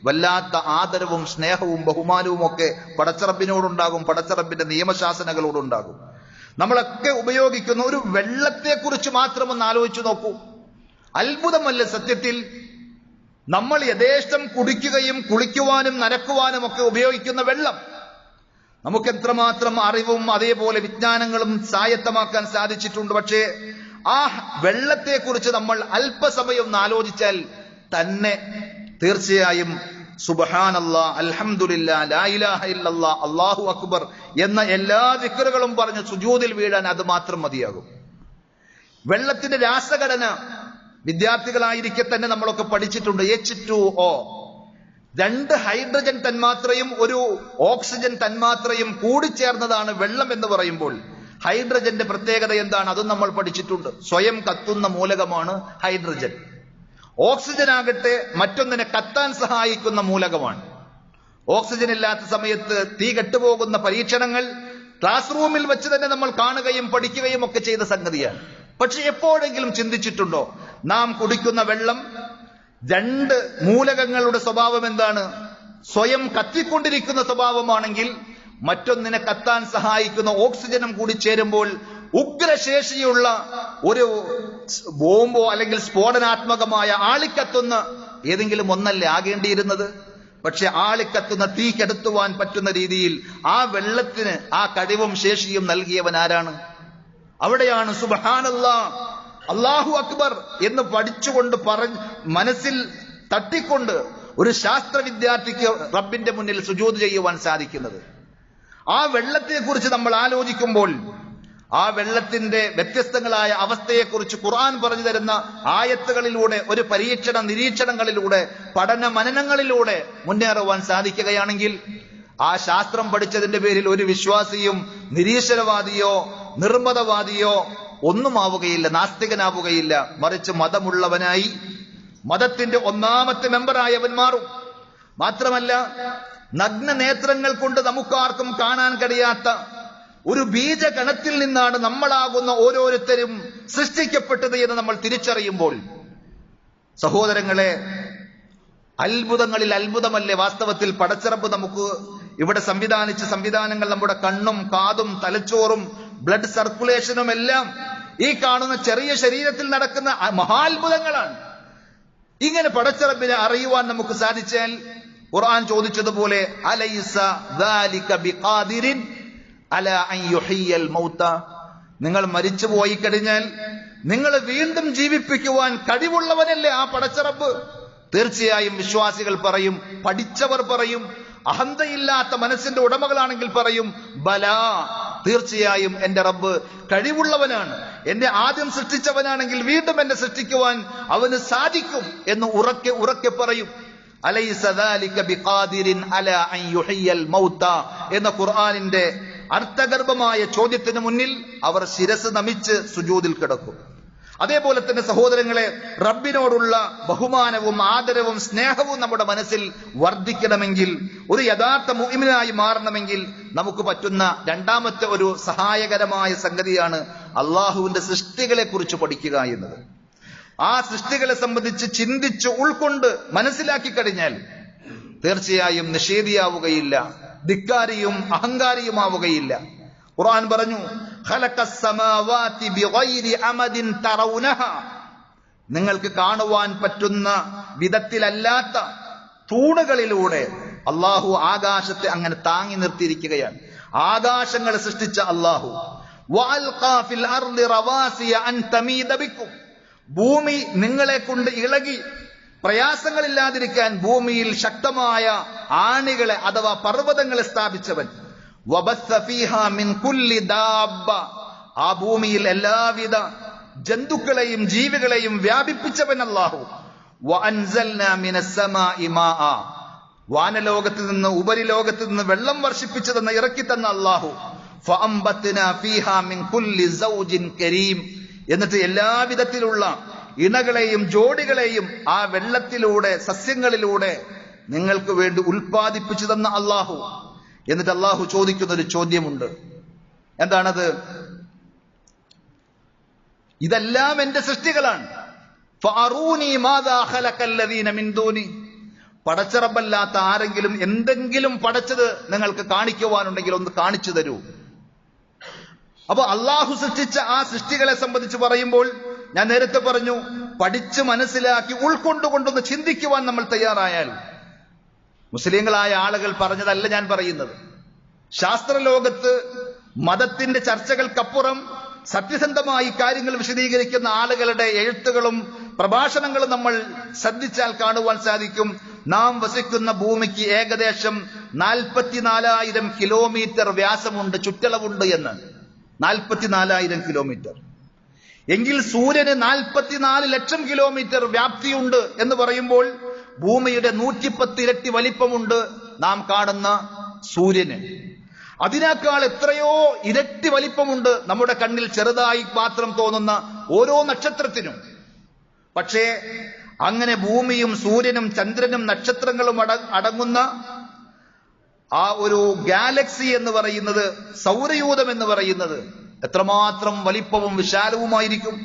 വല്ലാത്ത ആദരവും സ്നേഹവും ബഹുമാനവും ഒക്കെ പടച്ചിറപ്പിനോടുണ്ടാകും, പടച്ചിറപ്പിന്റെ നിയമശാസനകളോടുണ്ടാകും. നമ്മളൊക്കെ ഉപയോഗിക്കുന്ന ഒരു വെള്ളത്തെക്കുറിച്ച് മാത്രം ഒന്ന് ആലോചിച്ചു നോക്കൂ. അത്ഭുതമല്ല സത്യത്തിൽ? നമ്മൾ യഥേഷ്ടം കുടിക്കുകയും കുളിക്കുവാനും നനക്കുവാനും ഒക്കെ ഉപയോഗിക്കുന്ന വെള്ളം നമുക്ക് എത്രമാത്രം അറിവും അതേപോലെ വിജ്ഞാനങ്ങളും സ്വായത്തമാക്കാൻ സാധിച്ചിട്ടുണ്ട്. പക്ഷേ ആ വെള്ളത്തെക്കുറിച്ച് നമ്മൾ അല്പസമയം ഒന്ന് ആലോചിച്ചാൽ തന്നെ തീർച്ചയായും സുബ്ഹാനല്ലാഹ്, അൽഹംദുലില്ലാഹ്, ലാ ഇലാഹ ഇല്ലല്ലാഹ്, അല്ലാഹു അക്ബർ എന്ന എല്ലാ ദിക്റുകളും പറഞ്ഞ് സുജൂദിൽ വീഴാൻ അത് മാത്രം മതിയാകും. വെള്ളത്തിന്റെ രാസഘടന വിദ്യാർത്ഥികളായിരിക്കെ തന്നെ നമ്മളൊക്കെ പഠിച്ചിട്ടുണ്ട്. H2O, 2 ഹൈഡ്രജൻ തന്മാത്രയും ഒരു ഓക്സിജൻ തന്മാത്രയും കൂടിച്ചേർന്നതാണ് വെള്ളം എന്ന് പറയുമ്പോൾ ഹൈഡ്രജന്റെ പ്രത്യേകത എന്താണ്? അതും നമ്മൾ പഠിച്ചിട്ടുണ്ട്. സ്വയം കത്തുന്ന മൂലകമാണ് ഹൈഡ്രജൻ. ഓക്സിജൻ ആകട്ടെ മറ്റൊന്നിനെ കത്താൻ സഹായിക്കുന്ന മൂലകമാണ്. ഓക്സിജൻ ഇല്ലാത്ത സമയത്ത് തീ കെട്ടുപോകുന്ന പരീക്ഷണങ്ങൾ ക്ലാസ് റൂമിൽ വെച്ച് തന്നെ നമ്മൾ കാണുകയും പഠിക്കുകയും ഒക്കെ ചെയ്ത സംഗതിയാണ്. പക്ഷെ എപ്പോഴെങ്കിലും ചിന്തിച്ചിട്ടുണ്ടോ, നാം കുടിക്കുന്ന വെള്ളം 2 മൂലകങ്ങളുടെ സ്വഭാവം എന്താണ്? സ്വയം കത്തിക്കൊണ്ടിരിക്കുന്ന സ്വഭാവമാണെങ്കിൽ മറ്റൊന്നിനെ കത്താൻ സഹായിക്കുന്ന ഓക്സിജനും കൂടി ചേരുമ്പോൾ ഉഗ്രശേഷിയുള്ള ഒരു ബോംബോ അല്ലെങ്കിൽ സ്ഫോടനാത്മകമായ ആളിക്കത്തുന്ന ഏതെങ്കിലും ഒന്നല്ലേ ആകേണ്ടിയിരുന്നത്? പക്ഷെ ആളിക്കത്തുന്ന തീ കെടുത്തുവാൻ പറ്റുന്ന രീതിയിൽ ആ വെള്ളത്തിന് ആ കഴിവും ശേഷിയും നൽകിയവൻ ആരാണ്? അവിടെയാണ് സുബ്ഹാനല്ലാഹ്, അല്ലാഹു അക്ബർ എന്ന് പഠിച്ചുകൊണ്ട് മനസ്സിൽ തട്ടിക്കൊണ്ട് ഒരു ശാസ്ത്ര വിദ്യാർത്ഥിക്ക് റബ്ബിന്റെ മുന്നിൽ സുജൂദ് ചെയ്യുവാൻ സാധിക്കുന്നത്. ആ വെള്ളത്തെക്കുറിച്ച് നമ്മൾ ആലോചിക്കുമ്പോൾ ആ വെള്ളത്തിന്റെ വ്യത്യസ്തങ്ങളായ അവസ്ഥയെക്കുറിച്ച് ഖുർആൻ പറഞ്ഞു തരുന്ന ആയത്തുകളിലൂടെ, ഒരു പരീക്ഷണ നിരീക്ഷണങ്ങളിലൂടെ, പഠന മനനങ്ങളിലൂടെ മുന്നേറുവാൻ സാധിക്കുകയാണെങ്കിൽ ആ ശാസ്ത്രം പഠിച്ചതിന്റെ പേരിൽ ഒരു വിശ്വാസിയും നിരീശ്വരവാദിയോ നിർമ്മതവാദിയോ ഒന്നുമാവുകയില്ല, നാസ്തികനാവുകയില്ല. മറിച്ച് മതമുള്ളവനായി, മതത്തിന്റെ ഒന്നാമത്തെ മെമ്പറായവൻ മാറും. മാത്രമല്ല, നഗ്ന നേത്രങ്ങൾ കൊണ്ട് നമുക്കാർക്കും കാണാൻ കഴിയാത്ത ഒരു ബീജഗണത്തിൽ നിന്നാണ് നമ്മളാകുന്ന ഓരോരുത്തരും സൃഷ്ടിക്കപ്പെട്ടത് എന്ന് നമ്മൾ തിരിച്ചറിയുമ്പോൾ, സഹോദരങ്ങളെ, അത്ഭുതങ്ങളിൽ അത്ഭുതമല്ലേ വാസ്തവത്തിൽ പടച്ചിറപ്പ് നമുക്ക് ഇവിടെ സംവിധാനിച്ച സംവിധാനങ്ങൾ? നമ്മുടെ കണ്ണും കാതും തലച്ചോറും ബ്ലഡ് സർക്കുലേഷനും എല്ലാം ഈ കാണുന്ന ചെറിയ ശരീരത്തിൽ നടക്കുന്ന മഹാത്ഭുതങ്ങളാണ്. ഇങ്ങനെ പടച്ചിറപ്പിനെ അറിയുവാൻ നമുക്ക് സാധിച്ചാൽ ഖുർആൻ ചോദിച്ചതുപോലെ അലൈസ ദാലിക ബിഖാദിരിൻ അലാ അൻ യുഹിയൽ മൗത, നിങ്ങൾ മരിച്ചു പോയി കഴിഞ്ഞാൽ നിങ്ങളെ വീണ്ടും ജീവിപ്പിക്കുവാൻ കഴിവുള്ളവനല്ലേ ആ പടച്ചിറപ്പ്? തീർച്ചയായും വിശ്വാസികൾ പറയും, പഠിച്ചവർ പറയും, അഹന്തയില്ലാത്ത മനസ്സിന്റെ ഉടമകളാണെങ്കിൽ പറയും, ബലാ, തീർച്ചയായും എന്റെ റബ്ബ് കഴിവുള്ളവനാണ്. എന്നെ ആദ്യം സൃഷ്ടിച്ചവനാണെങ്കിൽ വീണ്ടും എന്നെ സൃഷ്ടിക്കുവാൻ അവന് സാധിക്കും എന്ന് ഉറക്കെ ഉറക്കെ പറയും. അലൈസ ദാലിക ബിഖാദിരിൻ അലാ അൻ യുഹിയൽ മൗത എന്ന ഖുർആനിന്റെ അർത്ഥഗർഭമായ ചോദ്യത്തിന് മുന്നിൽ അവർ ശിരസ് നമിച്ച് സുജൂദിൽ കിടക്കും. അതേപോലെ തന്നെ സഹോദരങ്ങളെ, റബ്ബിനോടുള്ള ബഹുമാനവും ആദരവും സ്നേഹവും നമ്മുടെ മനസ്സിൽ വർദ്ധിക്കണമെങ്കിൽ, ഒരു യഥാർത്ഥ മുഅ്മിനായി മാറണമെങ്കിൽ നമുക്ക് പറ്റുന്ന രണ്ടാമത്തെ ഒരു സഹായകരമായ സംഗതിയാണ് അള്ളാഹുവിന്റെ സൃഷ്ടികളെ കുറിച്ച് പഠിക്കുക എന്നത്. ആ സൃഷ്ടികളെ സംബന്ധിച്ച് ചിന്തിച്ച് ഉൾക്കൊണ്ട് മനസ്സിലാക്കി കഴിഞ്ഞാൽ തീർച്ചയായും നിഷേധിയാവുകയില്ല, ധിക്കാരിയും അഹങ്കാരിയുമാവുകയില്ല. ഖുർആൻ പറഞ്ഞു, ഖലഖസ് സമാവാതി ബിഗൈരി അമദിൻ തറൗനഹാ, നിങ്ങൾക്ക് കാണുവാൻ പറ്റുന്ന വിധത്തിലല്ലാത്ത തൂണുകളിലൂടെ അള്ളാഹു ആകാശത്തെ അങ്ങനെ താങ്ങി നിർത്തിയിരിക്കുകയാണ്. ആകാശങ്ങളെ സൃഷ്ടിച്ച അള്ളാഹു, വഅൽഖാ ഫിൽ അർളി റവാസിയ അൻ തമീദ ബിക്കും, ഭൂമി നിങ്ങളെ കൊണ്ട് ഇളകി പ്രയാസങ്ങളില്ലാതിരിക്കാൻ ഭൂമിയിൽ ശക്തമായ ആണികളെ അഥവാ പർവ്വതങ്ങളെ സ്ഥാപിച്ചവൻ. വബസ്സ ഫീഹാ മിൻ കുല്ലി ദാബ്ബ, ആ ഭൂമിയിൽ എല്ലാവിധ ജന്തുക്കളെയും ജീവികളെയും വ്യാപിപ്പിച്ചവൻ അല്ലാഹു. വഅൻസൽനാ മിനസ് സമാഇ മാഅ, വാനലോകത്ത് നിന്ന് ഉപരിലോകത്ത് നിന്ന് വെള്ളം വർഷിപ്പിച്ചു തന്ന ഇറക്കി തന്ന അല്ലാഹു. ഫഅംബത്നാ ഫീഹാ മിൻ കുല്ലി സൗജിൻ കരീം. എന്നിട്ട് എല്ലാവിധത്തിലുള്ള ഇണകളെയും ജോഡികളെയും ആ വെള്ളത്തിലൂടെ സസ്യങ്ങളിലൂടെ നിങ്ങൾക്ക് വേണ്ടി ഉൽപ്പാദിപ്പിച്ചു തന്ന അള്ളാഹു. എന്നിട്ട് അള്ളാഹു ചോദിക്കുന്ന ഒരു ചോദ്യമുണ്ട്. എന്താണത്? ഇതെല്ലാം എന്റെ സൃഷ്ടികളാണ്. ഫഅറൂനി മാദാ ഖലഖല്ലദീന മിൻ ദൂനി. പടച്ചറബല്ലാത്ത ആരെങ്കിലും എന്തെങ്കിലും പടച്ചത് നിങ്ങൾക്ക് കാണിക്കുവാനുണ്ടെങ്കിൽ ഒന്ന് കാണിച്ചു തരൂ. അപ്പൊ അള്ളാഹു സൃഷ്ടിച്ച ആ സൃഷ്ടികളെ സംബന്ധിച്ച് പറയുമ്പോൾ ഞാൻ നേരത്തെ പറഞ്ഞു, പഠിച്ച് മനസ്സിലാക്കി ഉൾക്കൊണ്ടുകൊണ്ടൊന്ന് ചിന്തിക്കുവാൻ നമ്മൾ തയ്യാറായാൽ, മുസ്ലിങ്ങളായ ആളുകൾ പറഞ്ഞതല്ല ഞാൻ പറയുന്നത്, ശാസ്ത്രലോകത്ത് മതത്തിന്റെ ചർച്ചകൾക്കപ്പുറം സത്യസന്ധമായി കാര്യങ്ങൾ വിശദീകരിക്കുന്ന ആളുകളുടെ എഴുത്തുകളും പ്രഭാഷണങ്ങളും നമ്മൾ ശ്രദ്ധിച്ചാൽ കാണുവാൻ സാധിക്കും, നാം വസിക്കുന്ന ഭൂമിക്ക് ഏകദേശം 44,000 കിലോമീറ്റർ വ്യാസമുണ്ട്, ചുറ്റളവുണ്ട് എന്ന്. 44,000 കിലോമീറ്റർ എങ്കിൽ സൂര്യന് 44 ലക്ഷം കിലോമീറ്റർ വ്യാപ്തിയുണ്ട് എന്ന് പറയുമ്പോൾ ഭൂമിയുടെ 110 ഇരട്ടി വലിപ്പമുണ്ട് നാം കാണുന്ന സൂര്യന്. അതിനേക്കാൾ എത്രയോ ഇരട്ടി വലിപ്പമുണ്ട് നമ്മുടെ കണ്ണിൽ ചെറുതായി മാത്രം തോന്നുന്ന ഓരോ നക്ഷത്രത്തിനും. പക്ഷേ അങ്ങനെ ഭൂമിയും സൂര്യനും ചന്ദ്രനും നക്ഷത്രങ്ങളും അടങ്ങുന്ന ആ ഒരു ഗാലക്സി എന്ന് പറയുന്നത്, സൗരയൂഥം എന്ന് പറയുന്നത് എത്രമാത്രം വലിപ്പവും വിശാലവുമായിരിക്കും.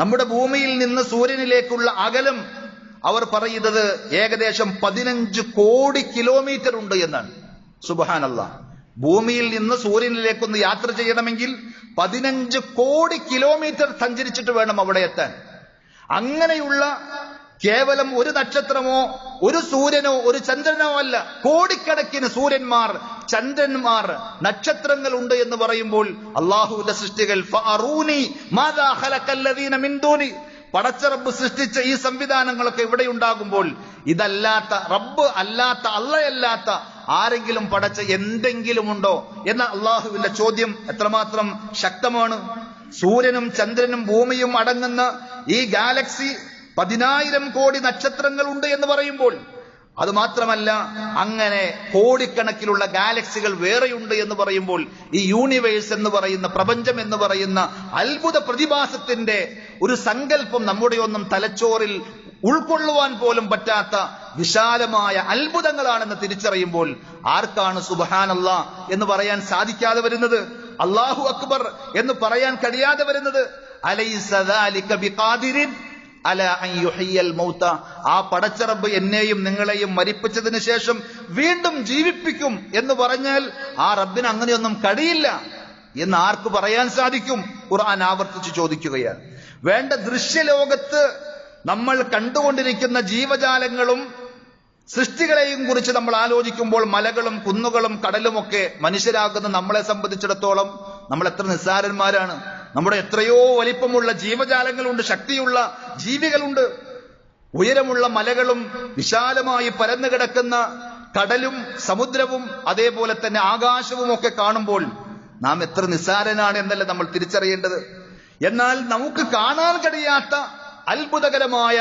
നമ്മുടെ ഭൂമിയിൽ നിന്ന് സൂര്യനിലേക്കുള്ള അകലം അവർ പറയുന്നത് ഏകദേശം 15 കോടി കിലോമീറ്റർ ഉണ്ട് എന്നാണ്. സുബ്ഹാനല്ലാഹ്. ഭൂമിയിൽ നിന്ന് സൂര്യനിലേക്കൊന്ന് യാത്ര ചെയ്യണമെങ്കിൽ 15 കോടി കിലോമീറ്റർ സഞ്ചരിച്ചിട്ട് വേണം അവിടെ എത്താൻ. അങ്ങനെയുള്ള കേവലം ഒരു നക്ഷത്രമോ ഒരു സൂര്യനോ ഒരു ചന്ദ്രനോ അല്ല, കോടിക്കണക്കിന് സൂര്യന്മാർ, ചന്ദ്രന്മാർ, നക്ഷത്രങ്ങൾ ഉണ്ട് എന്ന് പറയുമ്പോൾ അള്ളാഹുവിന്റെ സൃഷ്ടികൾ ഫഅറൂനി മാദാ ഖലഖല്ലദീന മിൻ ദൂനി. പടച്ച റബ്ബ് സൃഷ്ടിച്ച ഈ സംവിധാനങ്ങളൊക്കെ ഇവിടെ ഉണ്ടാകുമ്പോൾ ഇതല്ലാത്ത റബ്ബ് അല്ലാത്ത അള്ളയല്ലാത്ത ആരെങ്കിലും പടച്ച എന്തെങ്കിലും ഉണ്ടോ എന്ന അള്ളാഹുവിന്റെ ചോദ്യം എത്രമാത്രം ശക്തമാണ്. സൂര്യനും ചന്ദ്രനും ഭൂമിയും അടങ്ങുന്ന ഈ ഗാലക്സി 10,000 കോടി നക്ഷത്രങ്ങൾ ഉണ്ട് എന്ന് പറയുമ്പോൾ, അത് മാത്രമല്ല അങ്ങനെ കോടിക്കണക്കിലുള്ള ഗാലക്സികൾ വേറെയുണ്ട് എന്ന് പറയുമ്പോൾ, ഈ യൂണിവേഴ്സ് എന്ന് പറയുന്ന, പ്രപഞ്ചം എന്ന് പറയുന്ന അത്ഭുത പ്രതിഭാസത്തിന്റെ ഒരു സങ്കല്പം നമ്മുടെ ഒന്നും തലച്ചോറിൽ ഉൾക്കൊള്ളുവാൻ പോലും പറ്റാത്ത വിശാലമായ അത്ഭുതങ്ങളാണെന്ന് തിരിച്ചറിയുമ്പോൾ ആർക്കാണ് സുബ്ഹാനല്ലാഹ് എന്ന് പറയാൻ സാധിക്കാതെ വരുന്നത്? അല്ലാഹു അക്ബർ എന്ന് പറയാൻ കഴിയാതെ വരുന്നത്? അലൈസ ദാലിക ബിഖാദിരിൻ അലാ അൻ യുഹ്യിയൽ മൗത. ആ പടച്ച റബ്ബ് എന്നെയും നിങ്ങളെയും മരിപ്പിച്ചതിന് ശേഷം വീണ്ടും ജീവിപ്പിക്കും എന്ന് പറഞ്ഞാൽ ആ റബ്ബിന് അങ്ങനെയൊന്നും കഴിയില്ല എന്ന് ആർക്ക് പറയാൻ സാധിക്കും? ഖുർആൻ ആവർത്തിച്ച് ചോദിക്കുകയാണ്. വേണ്ട ദൃശ്യലോകത്ത് നമ്മൾ കണ്ടുകൊണ്ടിരിക്കുന്ന ജീവജാലങ്ങളും സൃഷ്ടികളെയും കുറിച്ച് നമ്മൾ ആലോചിക്കുമ്പോൾ മലകളും കുന്നുകളും കടലുമൊക്കെ മനുഷ്യരാകുന്ന നമ്മളെ സംബന്ധിച്ചിടത്തോളം നമ്മൾ എത്ര നിസ്സാരന്മാരാണ്. നമ്മുടെ എത്രയോ വലിപ്പമുള്ള ജീവജാലങ്ങളുണ്ട്, ശക്തിയുള്ള ജീവികളുണ്ട്. ഉയരമുള്ള മലകളും വിശാലമായി പരന്നു കിടക്കുന്ന കടലും സമുദ്രവും അതേപോലെ തന്നെ ആകാശവും ഒക്കെ കാണുമ്പോൾ നാം എത്ര നിസ്സാരനാണ് എന്നല്ല നമ്മൾ തിരിച്ചറിയേണ്ടത്. എന്നാൽ നമുക്ക് കാണാൻ കഴിയാത്ത അത്ഭുതകരമായ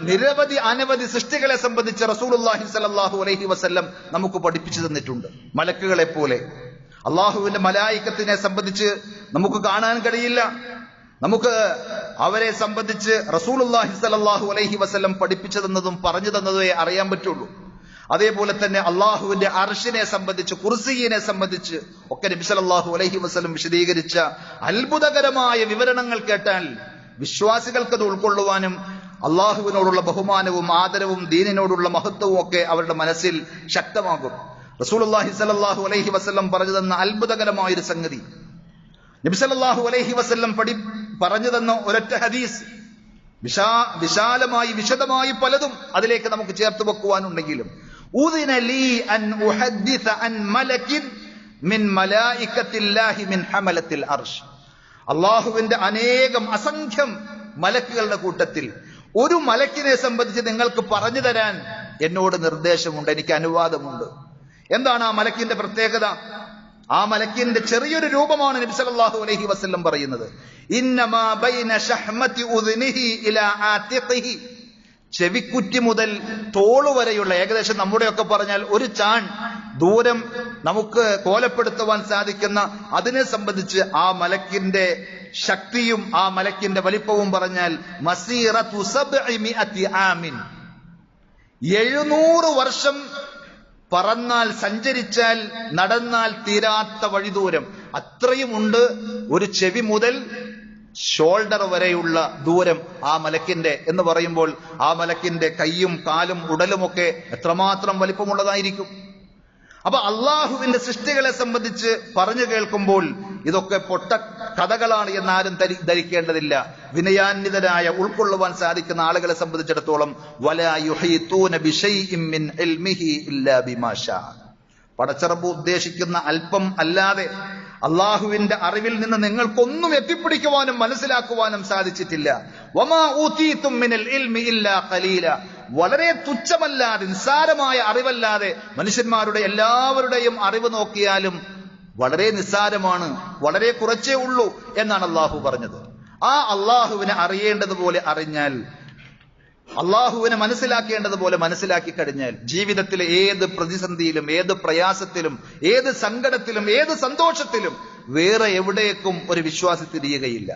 നിരവധി അനവധി സൃഷ്ടികളെ സംബന്ധിച്ച് റസൂലുള്ളാഹി സ്വല്ലല്ലാഹു അലൈഹി വസല്ലം നമുക്ക് പഠിപ്പിച്ചു തന്നിട്ടുണ്ട്. മലക്കുകളെ പോലെ അള്ളാഹുവിന്റെ മലായികത്തിനെ സംബന്ധിച്ച് നമുക്ക് കാണാൻ കഴിയില്ല. നമുക്ക് അവരെ സംബന്ധിച്ച് റസൂലുള്ളാഹി സ്വല്ലല്ലാഹു അലൈഹി വസല്ലം പഠിപ്പിച്ചു തന്നതും പറഞ്ഞു തന്നതേ അറിയാൻ പറ്റുള്ളൂ. അതേപോലെ തന്നെ അള്ളാഹുവിന്റെ അർശിനെ സംബന്ധിച്ച്, കുർസിയിനെ സംബന്ധിച്ച് ഒക്കെ നബി സല്ലല്ലാഹു അലൈഹി വസല്ലം വിശദീകരിച്ച അത്ഭുതകരമായ വിവരണങ്ങൾ കേട്ടാൽ വിശ്വാസികൾക്കത് ഉൾക്കൊള്ളുവാനും അള്ളാഹുവിനോടുള്ള ബഹുമാനവും ആദരവും ദീനിനോടുള്ള മഹത്വവും ഒക്കെ അവരുടെ മനസ്സിൽ ശക്തമാകും. റസൂലുള്ളാഹി സ്വല്ലല്ലാഹു അലൈഹി വസല്ലം പറഞ്ഞു തന്ന അത്ഭുതകരമായൊരു സംഗതി, നബി സല്ലല്ലാഹു അലൈഹി വസല്ലം പറഞ്ഞു തന്ന ഒരൊറ്റ ഹദീസ്, വിശാലമായി വിശദമായി പലതും അതിലേക്ക് നമുക്ക് ചേർത്ത് വെക്കുവാനുണ്ടെങ്കിലും, ഉദിന ലീ അൻ ഉഹദ്ദിസ അൻ മലകിൻ മിൻ മലായികത്തില്ലാഹി മിൻ ഹമലത്തിൽ അർശ്. അള്ളാഹുവിന്റെ അസംഖ്യം മലക്കുകളുടെ കൂട്ടത്തിൽ ഒരു മലക്കിനെ സംബന്ധിച്ച് നിങ്ങൾക്ക് പറഞ്ഞു തരാൻ എന്നോട് നിർദ്ദേശമുണ്ട്, എനിക്ക് അനുവാദമുണ്ട്. എന്താണ് ആ മലക്കിന്റെ പ്രത്യേകത? ആ മലക്കിന്റെ ചെറിയൊരു രൂപമാണ് നബി സല്ലല്ലാഹു അലൈഹി വസല്ലം പറയുന്നത്. ഇന്നമാ ബൈന ശഹ്മതി ഉദ്നിഹി ഇലാ ആതിഖിഹി. ചെവിക്കുറ്റി മുതൽ തോളു വരെയുള്ള, ഏകദേശം നമ്മുടെയൊക്കെ പറഞ്ഞാൽ ഒരു ചാൺ ദൂരം നമുക്ക് കോലപ്പെടുത്തുവാൻ സാധിക്കുന്ന അതിനെ സംബന്ധിച്ച് ആ മലക്കിന്റെ ശക്തിയും ആ മലക്കിന്റെ വലിപ്പവും പറഞ്ഞാൽ മസീറത്തു 700 ആമിൻ, 700 വർഷം പറന്നാൽ, സഞ്ചരിച്ചാൽ, നടന്നാൽ തീരാത്ത വഴിദൂരം. അത്രയുമുണ്ട് ഒരു ചെവി മുതൽ ഷോൾഡർ വരെയുള്ള ദൂരം ആ മലക്കിന്റെ എന്ന് പറയുമ്പോൾ ആ മലക്കിന്റെ കൈയും കാലും ഉടലുമൊക്കെ എത്രമാത്രം വലിപ്പമുള്ളതായിരിക്കും. അപ്പൊ അള്ളാഹുവിന്റെ സൃഷ്ടികളെ സംബന്ധിച്ച് പറഞ്ഞു കേൾക്കുമ്പോൾ ഇതൊക്കെ പൊട്ട കഥകളാണ് എന്നാരും ധരിക്കേണ്ടതില്ല. വിനയാന്വിതരായ ഉൾക്കൊള്ളുവാൻ സാധിക്കുന്ന ആളുകളെ സംബന്ധിച്ചിടത്തോളം വലാ യുഹീതൂന ബിശൈഇൻ മിൻ ഇൽമിഹി ഇല്ലാ ബിമാ ശാ, പടച്ചറബ് ഉദ്ദേശിക്കുന്ന അല്പം അല്ലാതെ അള്ളാഹുവിന്റെ അറിവിൽ നിന്ന് നിങ്ങൾക്കൊന്നും എത്തിപ്പിടിക്കുവാനും മനസ്സിലാക്കുവാനും സാധിച്ചിട്ടില്ല. വമാ ഊതീതും മിനൽ ഇൽമി ഇല്ലാ ഖലീല, വളരെ തുച്ഛമല്ലാതെ നിസ്സാരമായ അറിവല്ലാതെ മനുഷ്യന്മാരുടെ എല്ലാവരുടെയും അറിവ് നോക്കിയാലും വളരെ നിസ്സാരമാണ്, വളരെ കുറച്ചേ ഉള്ളൂ എന്നാണ് അള്ളാഹു പറഞ്ഞത്. ആ അള്ളാഹുവിനെ അറിയേണ്ടതുപോലെ അറിഞ്ഞാൽ, അള്ളാഹുവിനെ മനസ്സിലാക്കേണ്ടതുപോലെ മനസ്സിലാക്കി കഴിഞ്ഞാൽ ജീവിതത്തിലെ ഏത് പ്രതിസന്ധിയിലും ഏത് പ്രയാസത്തിലും ഏത് സങ്കടത്തിലും ഏത് സന്തോഷത്തിലും വേറെ എവിടേക്കും ഒരു വിശ്വാസി തിരിയുകയില്ല.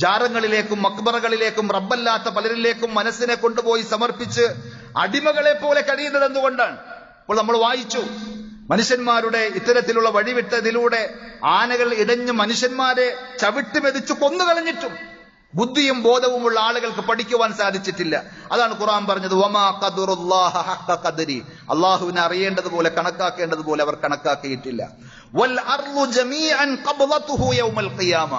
ജാറങ്ങളിലേക്കും മക്ബറകളിലേക്കും റബ്ബല്ലാത്ത പലരിലേക്കും മനസ്സിനെ കൊണ്ടുപോയി സമർപ്പിച്ച് അടിമകളെ പോലെ കഴിയുന്നത് എന്തുകൊണ്ടാണ്? അപ്പോൾ നമ്മൾ വായിച്ചു, മനുഷ്യന്മാരുടെ ഇത്തരത്തിലുള്ള വഴിവിട്ടതിലൂടെ ആനകൾ ഇടഞ്ഞ് മനുഷ്യന്മാരെ ചവിട്ടി മെതിച്ചു കൊന്നുകളഞ്ഞിട്ടും ബുദ്ധിയും ബോധവുമുള്ള ആളുകൾക്ക് പഠിക്കുവാൻ സാധിച്ചിട്ടില്ല. അതാണ് ഖുർആൻ പറഞ്ഞത്, വമാ ഖദറുല്ലാഹ ഹഖ ഖദരി, അല്ലാഹുവിനെ അറിയേണ്ടതുപോലെ കണക്കാക്കേണ്ടതുപോലെ അവർ കണക്കാക്കിയിട്ടില്ല. വൽ അർളു ജമീഅൻ ഖബ്ളതുഹു യൗമൽ ഖിയാമ,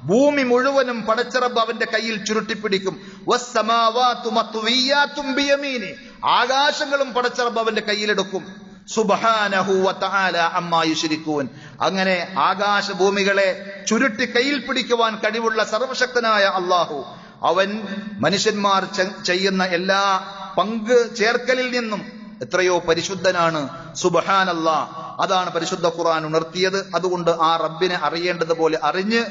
ഭൂമി മുഴുവനും പടച്ചറബ് അവന്റെ കയ്യിൽ ചുരുട്ടിപ്പിടിക്കും. വസ്സമാവാതു മത്വിയാതും ബിയമീനി, ആകാശങ്ങളും പടച്ചറബ് അവന്റെ കയ്യിലെടുക്കും. സുബ്ഹാനഹു വതആല അമ്മാ യുശ്രികൂൻ, അങ്ങനെ ആകാശഭൂമികളെ ചുരുട്ടി കയ്യിൽ പിടിക്കുവാൻ കഴിവുള്ള സർവശക്തനായ അള്ളാഹു, അവൻ മനുഷ്യന്മാർ ചെയ്യുന്ന എല്ലാ പങ്ക് ചേർക്കലിൽ നിന്നും എത്രയോ പരിശുദ്ധനാണ്. സുബ്ഹാനല്ലാഹ്, അതാണ് പരിശുദ്ധ ഖുർആൻ ഉണർത്തിയത്. അതുകൊണ്ട് ആ റബ്ബിനെ അറിയേണ്ടതുപോലെ അറിഞ്ഞ്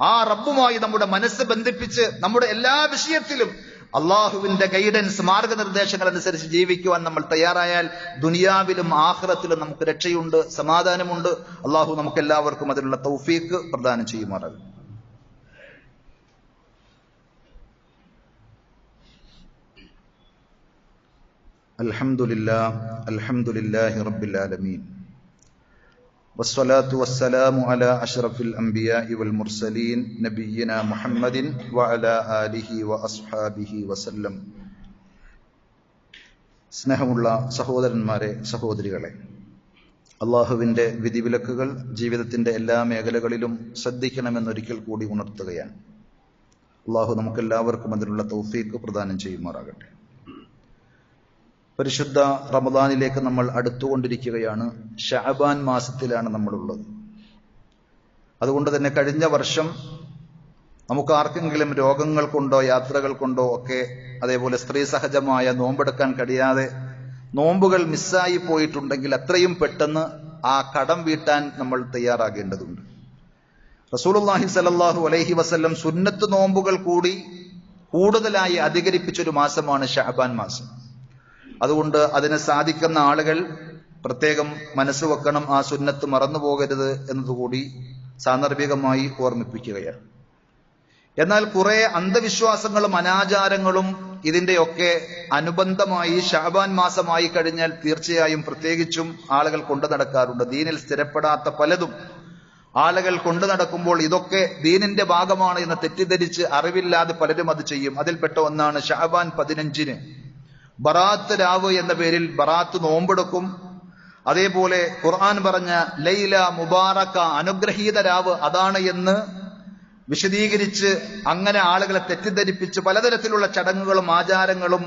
ആ റബ്ബുമായി നമ്മുടെ മനസ്സ് ബന്ധിപ്പിച്ച് നമ്മുടെ എല്ലാ വിഷയത്തിലും അള്ളാഹുവിന്റെ ഗൈഡൻസ്, മാർഗനിർദ്ദേശങ്ങൾ അനുസരിച്ച് ജീവിക്കുവാൻ നമ്മൾ തയ്യാറായാൽ ദുനിയാവിലും ആഖിറത്തിലും നമുക്ക് രക്ഷയുണ്ട്, സമാധാനമുണ്ട്. അള്ളാഹു നമുക്ക് എല്ലാവർക്കും അതിനുള്ള തൗഫീഖ് പ്രദാനം ചെയ്യുമാറാകും. അൽഹംദുലില്ലാഹി റബ്ബിൽ ആലമീൻ, വസ്സലാത്തു വസ്സലാമു അലാ അഷ്റഫിൽ അംബിയാഇ വൽ മുർസലീൻ നബിയ്യിനാ മുഹമ്മദിൻ വഅലാ ആലിഹി വഅസ്ഹാബിഹി വസല്ലം. സ്നേഹമുള്ള സഹോദരന്മാരെ, സഹോദരികളെ, അള്ളാഹുവിന്റെ വിധിവിലക്കുകൾ ജീവിതത്തിന്റെ എല്ലാ മേഖലകളിലും ശ്രദ്ധിക്കണമെന്നൊരിക്കൽ കൂടി ഉണർത്തുകയാണ്. അള്ളാഹു നമുക്കെല്ലാവർക്കും അതിനുള്ള തൗഫീഖ് പ്രദാനം ചെയ്യുമാറാകട്ടെ. പരിശുദ്ധ റമദാനിലേക്ക് നമ്മൾ അടുത്തുകൊണ്ടിരിക്കുകയാണ്. ശഅബാൻ മാസത്തിലാണ് നമ്മളുള്ളത്. അതുകൊണ്ട് തന്നെ കഴിഞ്ഞ വർഷം നമുക്ക് ആർക്കെങ്കിലും രോഗങ്ങൾ കൊണ്ടോ യാത്രകൾ കൊണ്ടോ ഒക്കെ, അതേപോലെ സ്ത്രീ സഹജമായ നോമ്പെടുക്കാൻ കഴിയാതെ നോമ്പുകൾ മിസ്സായി പോയിട്ടുണ്ടെങ്കിൽ അത്രയും പെട്ടെന്ന് ആ കടം വീട്ടാൻ നമ്മൾ തയ്യാറാകേണ്ടതുണ്ട്. റസൂലുള്ളാഹി സ്വല്ലല്ലാഹു അലൈഹി വസല്ലം സുന്നത്ത് നോമ്പുകൾ കൂടി കൂടുതലായി അധികരിപ്പിച്ചൊരു മാസമാണ് ശഅബാൻ മാസം. അതുകൊണ്ട് അതിന് സാധിക്കുന്ന ആളുകൾ പ്രത്യേകം മനസ്സ് വെക്കണം, ആ സുന്നത്ത് മറന്നു പോകരുത് എന്നതുകൂടി സാന്ദർഭികമായി ഓർമ്മിപ്പിക്കുകയാണ്. എന്നാൽ കുറെ അന്ധവിശ്വാസങ്ങളും അനാചാരങ്ങളും ഇതിന്റെയൊക്കെ അനുബന്ധമായി ശഅബാൻ മാസമായി കഴിഞ്ഞാൽ തീർച്ചയായും പ്രത്യേകിച്ചും ആളുകൾ കൊണ്ടു നടക്കാറുണ്ട്. ദീനിൽ സ്ഥിരപ്പെടാത്ത പലതും ആളുകൾ കൊണ്ടു നടക്കുമ്പോൾ ഇതൊക്കെ ദീനിന്റെ ഭാഗമാണ് എന്ന് തെറ്റിദ്ധരിച്ച് അറിവില്ലാതെ പലരും അത് ചെയ്യും. അതിൽപ്പെട്ട ഒന്നാണ് ശഅബാൻ 15 ബറാത്ത് രാവ് എന്ന പേരിൽ ബറാത്ത് നോമ്പെടുക്കും. അതേപോലെ ഖുർആൻ പറഞ്ഞ ലൈല മുബാറക, അനുഗ്രഹീത രാവ് അതാണ് എന്ന് വിശദീകരിച്ച് അങ്ങനെ ആളുകളെ തെറ്റിദ്ധരിപ്പിച്ച് പലതരത്തിലുള്ള ചടങ്ങുകളും ആചാരങ്ങളും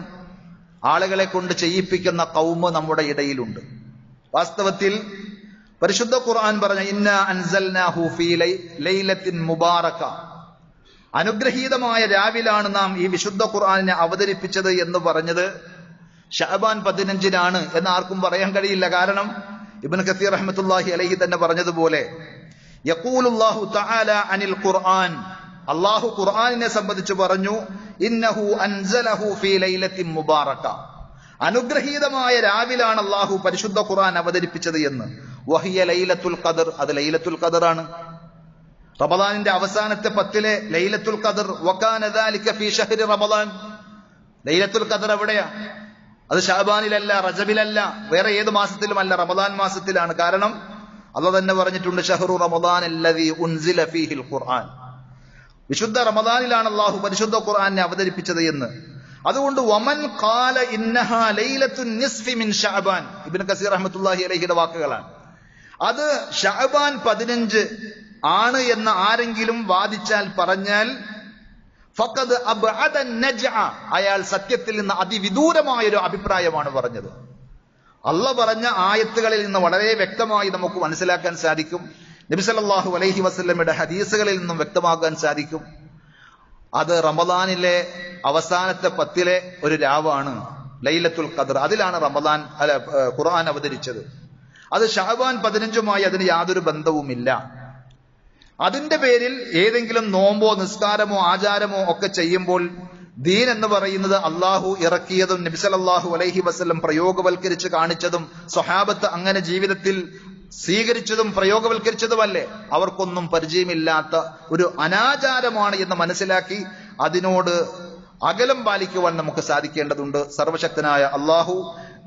ആളുകളെ കൊണ്ട് ചെയ്യിപ്പിക്കുന്ന ഖൗമ് നമ്മുടെ ഇടയിലുണ്ട്. വാസ്തവത്തിൽ പരിശുദ്ധ ഖുർആൻ പറഞ്ഞ ഇന്നാ അൻസൽനാഹു ഫീ ലൈലത്തിൻ മുബാറക, അനുഗ്രഹീതമായ രാവിലാണ് നാം ഈ വിശുദ്ധ ഖുർആനിനെ അവതരിപ്പിച്ചത് എന്ന് പറഞ്ഞത് ശഅബാൻ 15 എന്ന് ആർക്കും പറയാൻ കഴിയില്ല. കാരണം ഇബ്നു കസീർ റഹ്മത്തുള്ളാഹി അലൈഹി തന്നെ പറഞ്ഞതുപോലെ യഖൂലുല്ലാഹു തആല അനിൽ ഖുർആൻ, അല്ലാഹു ഖുർആനിനെ സംബന്ധിച്ച് പറഞ്ഞു ഇന്നഹു അൻസലഹു ഫീ ലൈലത്തിൻ മുബാറക, അനുഗ്രഹീതമായ രാവിലാണ് അള്ളാഹു പരിശുദ്ധ ഖുർആൻ അവതരിപ്പിച്ചത് എന്ന്. വഹിയ ലൈലത്തുൽ ഖദർ, അത് ലൈലത്തുൽ ഖദറാണ്. റമദാനിന്റെ അവസാനത്തെ 10 ലൈലത്തുൽ ഖദർ. വകാന ദാലിക ഫീ ശഹ്രി റമദാൻ. ലൈലത്തുൽ ഖദർ എവിടെയാ? അത് ശഅബാനിലല്ല, റജബിലല്ല, വേറെ ഏത് മാസത്തിലുമല്ല, റമദാൻ മാസത്തിലാണ്. കാരണം അല്ലാഹു തന്നെ പറഞ്ഞിട്ടുണ്ട്, ഷഹ്റു റമദാൻ അല്ലദീ ഉൻസില ഫീഹിൽ ഖുർആൻ. വിശുദ്ധ റമദാനിലാണ് അള്ളാഹു പരിശുദ്ധ ഖുർആനെ അവതരിപ്പിച്ചത് എന്ന്. അതുകൊണ്ട് വമൻ ഖാല ഇന്നഹാ ലൈലത്തുൻ നിസ്ഫി മിൻ ശഅബാൻ, ഇബ്നു കസീർ റഹ്മത്തുള്ളാഹി അലൈഹിയുടെ വാക്കുകളാണ്. അത് ശഅബാൻ 15 ആണ് എന്ന് ആരെങ്കിലും വാദിച്ചാൽ പറഞ്ഞാൽ ഫഖദ് അബ്അദ നജ്അ, അയാൾ സത്യത്തിൽ നിന്ന് അതിവിദൂരമായ ഒരു അഭിപ്രായമാണ് പറഞ്ഞത്. അള്ളാഹ് പറഞ്ഞ ആയത്തുകളിൽ നിന്ന് വളരെ വ്യക്തമായി നമുക്ക് മനസ്സിലാക്കാൻ സാധിക്കും. നബി സല്ലല്ലാഹു അലൈഹി വസല്ലമയുടെ ഹദീസുകളിൽ നിന്നും വ്യക്തമാക്കാൻ സാധിക്കും. അത് റമദാനിലെ അവസാനത്തെ 10 ഒരു രാവാണ് ലൈലത്തുൽ ഖദർ. അതിലാണ് ഖുർആൻ അവതരിച്ചത്. അത് ശഅബാൻ 15 അതിന് യാതൊരു ബന്ധവുമില്ല. അതിന്റെ പേരിൽ ഏതെങ്കിലും നോമ്പോ നിസ്കാരമോ ആചാരമോ ഒക്കെ ചെയ്യുമ്പോൾ ദീൻ എന്ന് പറയുന്നത് അള്ളാഹു ഇറക്കിയതും നബി സല്ലല്ലാഹു അലൈഹി വസല്ലം പ്രയോഗവൽക്കരിച്ച് കാണിച്ചതും സ്വഹാബത്ത് അങ്ങനെ ജീവിതത്തിൽ സ്വീകരിച്ചതും പ്രയോഗവൽക്കരിച്ചതുമല്ലേ? അവർക്കൊന്നും പരിചയമില്ലാത്ത ഒരു അനാചാരമാണ് എന്ന് മനസ്സിലാക്കി അതിനോട് അകലം പാലിക്കുവാൻ നമുക്ക് സാധിക്കേണ്ടതുണ്ട്. സർവശക്തനായ അള്ളാഹു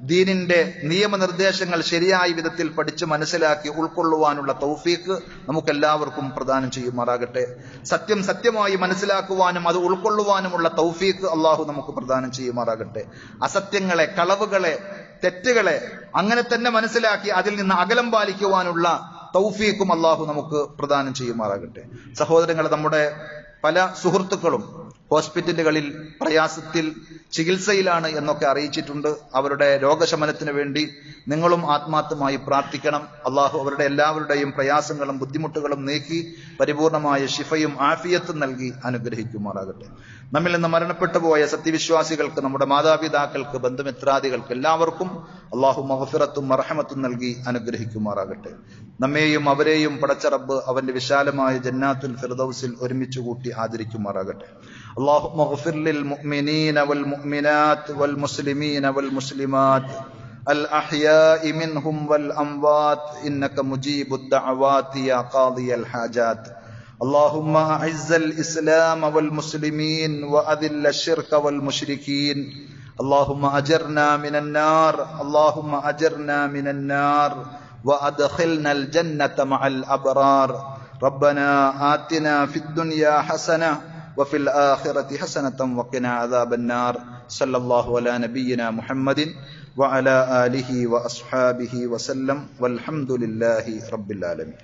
ദീനിന്റെ നിയമനിർദ്ദേശങ്ങൾ ശരിയായ വിധത്തിൽ പഠിച്ച് മനസ്സിലാക്കി ഉൾക്കൊള്ളുവാനുള്ള തൗഫീഖ് നമുക്കെല്ലാവർക്കും പ്രദാനം ചെയ്യുമാറാകട്ടെ. സത്യം സത്യമായി മനസ്സിലാക്കുവാനും അത് ഉൾക്കൊള്ളുവാനുമുള്ള തൗഫീഖ് അള്ളാഹു നമുക്ക് പ്രദാനം ചെയ്യുമാറാകട്ടെ. അസത്യങ്ങളെ, കളവുകളെ, തെറ്റുകളെ അങ്ങനെ തന്നെ മനസ്സിലാക്കി അതിൽ നിന്ന് അകലം പാലിക്കുവാനുള്ള തൗഫീഖും അള്ളാഹു നമുക്ക് പ്രദാനം ചെയ്യുമാറാകട്ടെ. സഹോദരങ്ങളെ, നമ്മുടെ പല സുഹൃത്തുക്കളും ഹോസ്പിറ്റലുകളിൽ പ്രയാസത്തിൽ ചികിത്സയിലാണ് എന്നൊക്കെ അറിയിച്ചിട്ടുണ്ട്. അവരുടെ രോഗശമനത്തിന് വേണ്ടി നിങ്ങളും ആത്മാർത്ഥമായി പ്രാർത്ഥിക്കണം. അള്ളാഹു അവരുടെ എല്ലാവരുടെയും പ്രയാസങ്ങളും ബുദ്ധിമുട്ടുകളും നീക്കി പരിപൂർണമായ ശിഫയും ആഫിയത്തും നൽകി അനുഗ്രഹിക്കുമാറാകട്ടെ. നമ്മിൽ നിന്ന് മരണപ്പെട്ടു പോയ സത്യവിശ്വാസികൾക്ക്, നമ്മുടെ മാതാപിതാക്കൾക്ക്, ബന്ധുമിത്രാദികൾക്ക് എല്ലാവർക്കും അള്ളാഹു മഗ്ഫിറത്തും മർഹമത്തും നൽകി അനുഗ്രഹിക്കുമാറാകട്ടെ. നമ്മെയും അവരെയും പടച്ച റബ്ബ് അവന്റെ വിശാലമായ ജന്നാത്തുൽ ഫിർദൗസിൽ ഒരുമിച്ച് കൂട്ടി ആദരിക്കുമാറാകട്ടെ. اللهم اغفر للمؤمنين والمؤمنات والمسلمين والمسلمات الأحياء منهم والأموات إنك مجيب الدعوات يا قاضي الحاجات. اللهم أعز الإسلام والمسلمين وأذل الشرك والمشركين. اللهم أجرنا من النار، اللهم أجرنا من النار وأدخلنا الجنة مع الأبرار. ربنا آتنا في الدنيا حسنة وفي الآخرة حسنة وقنا عذاب النار. صلى الله على نبينا محمد وعلى آله وأصحابه وسلم والحمد لله رب العالمين.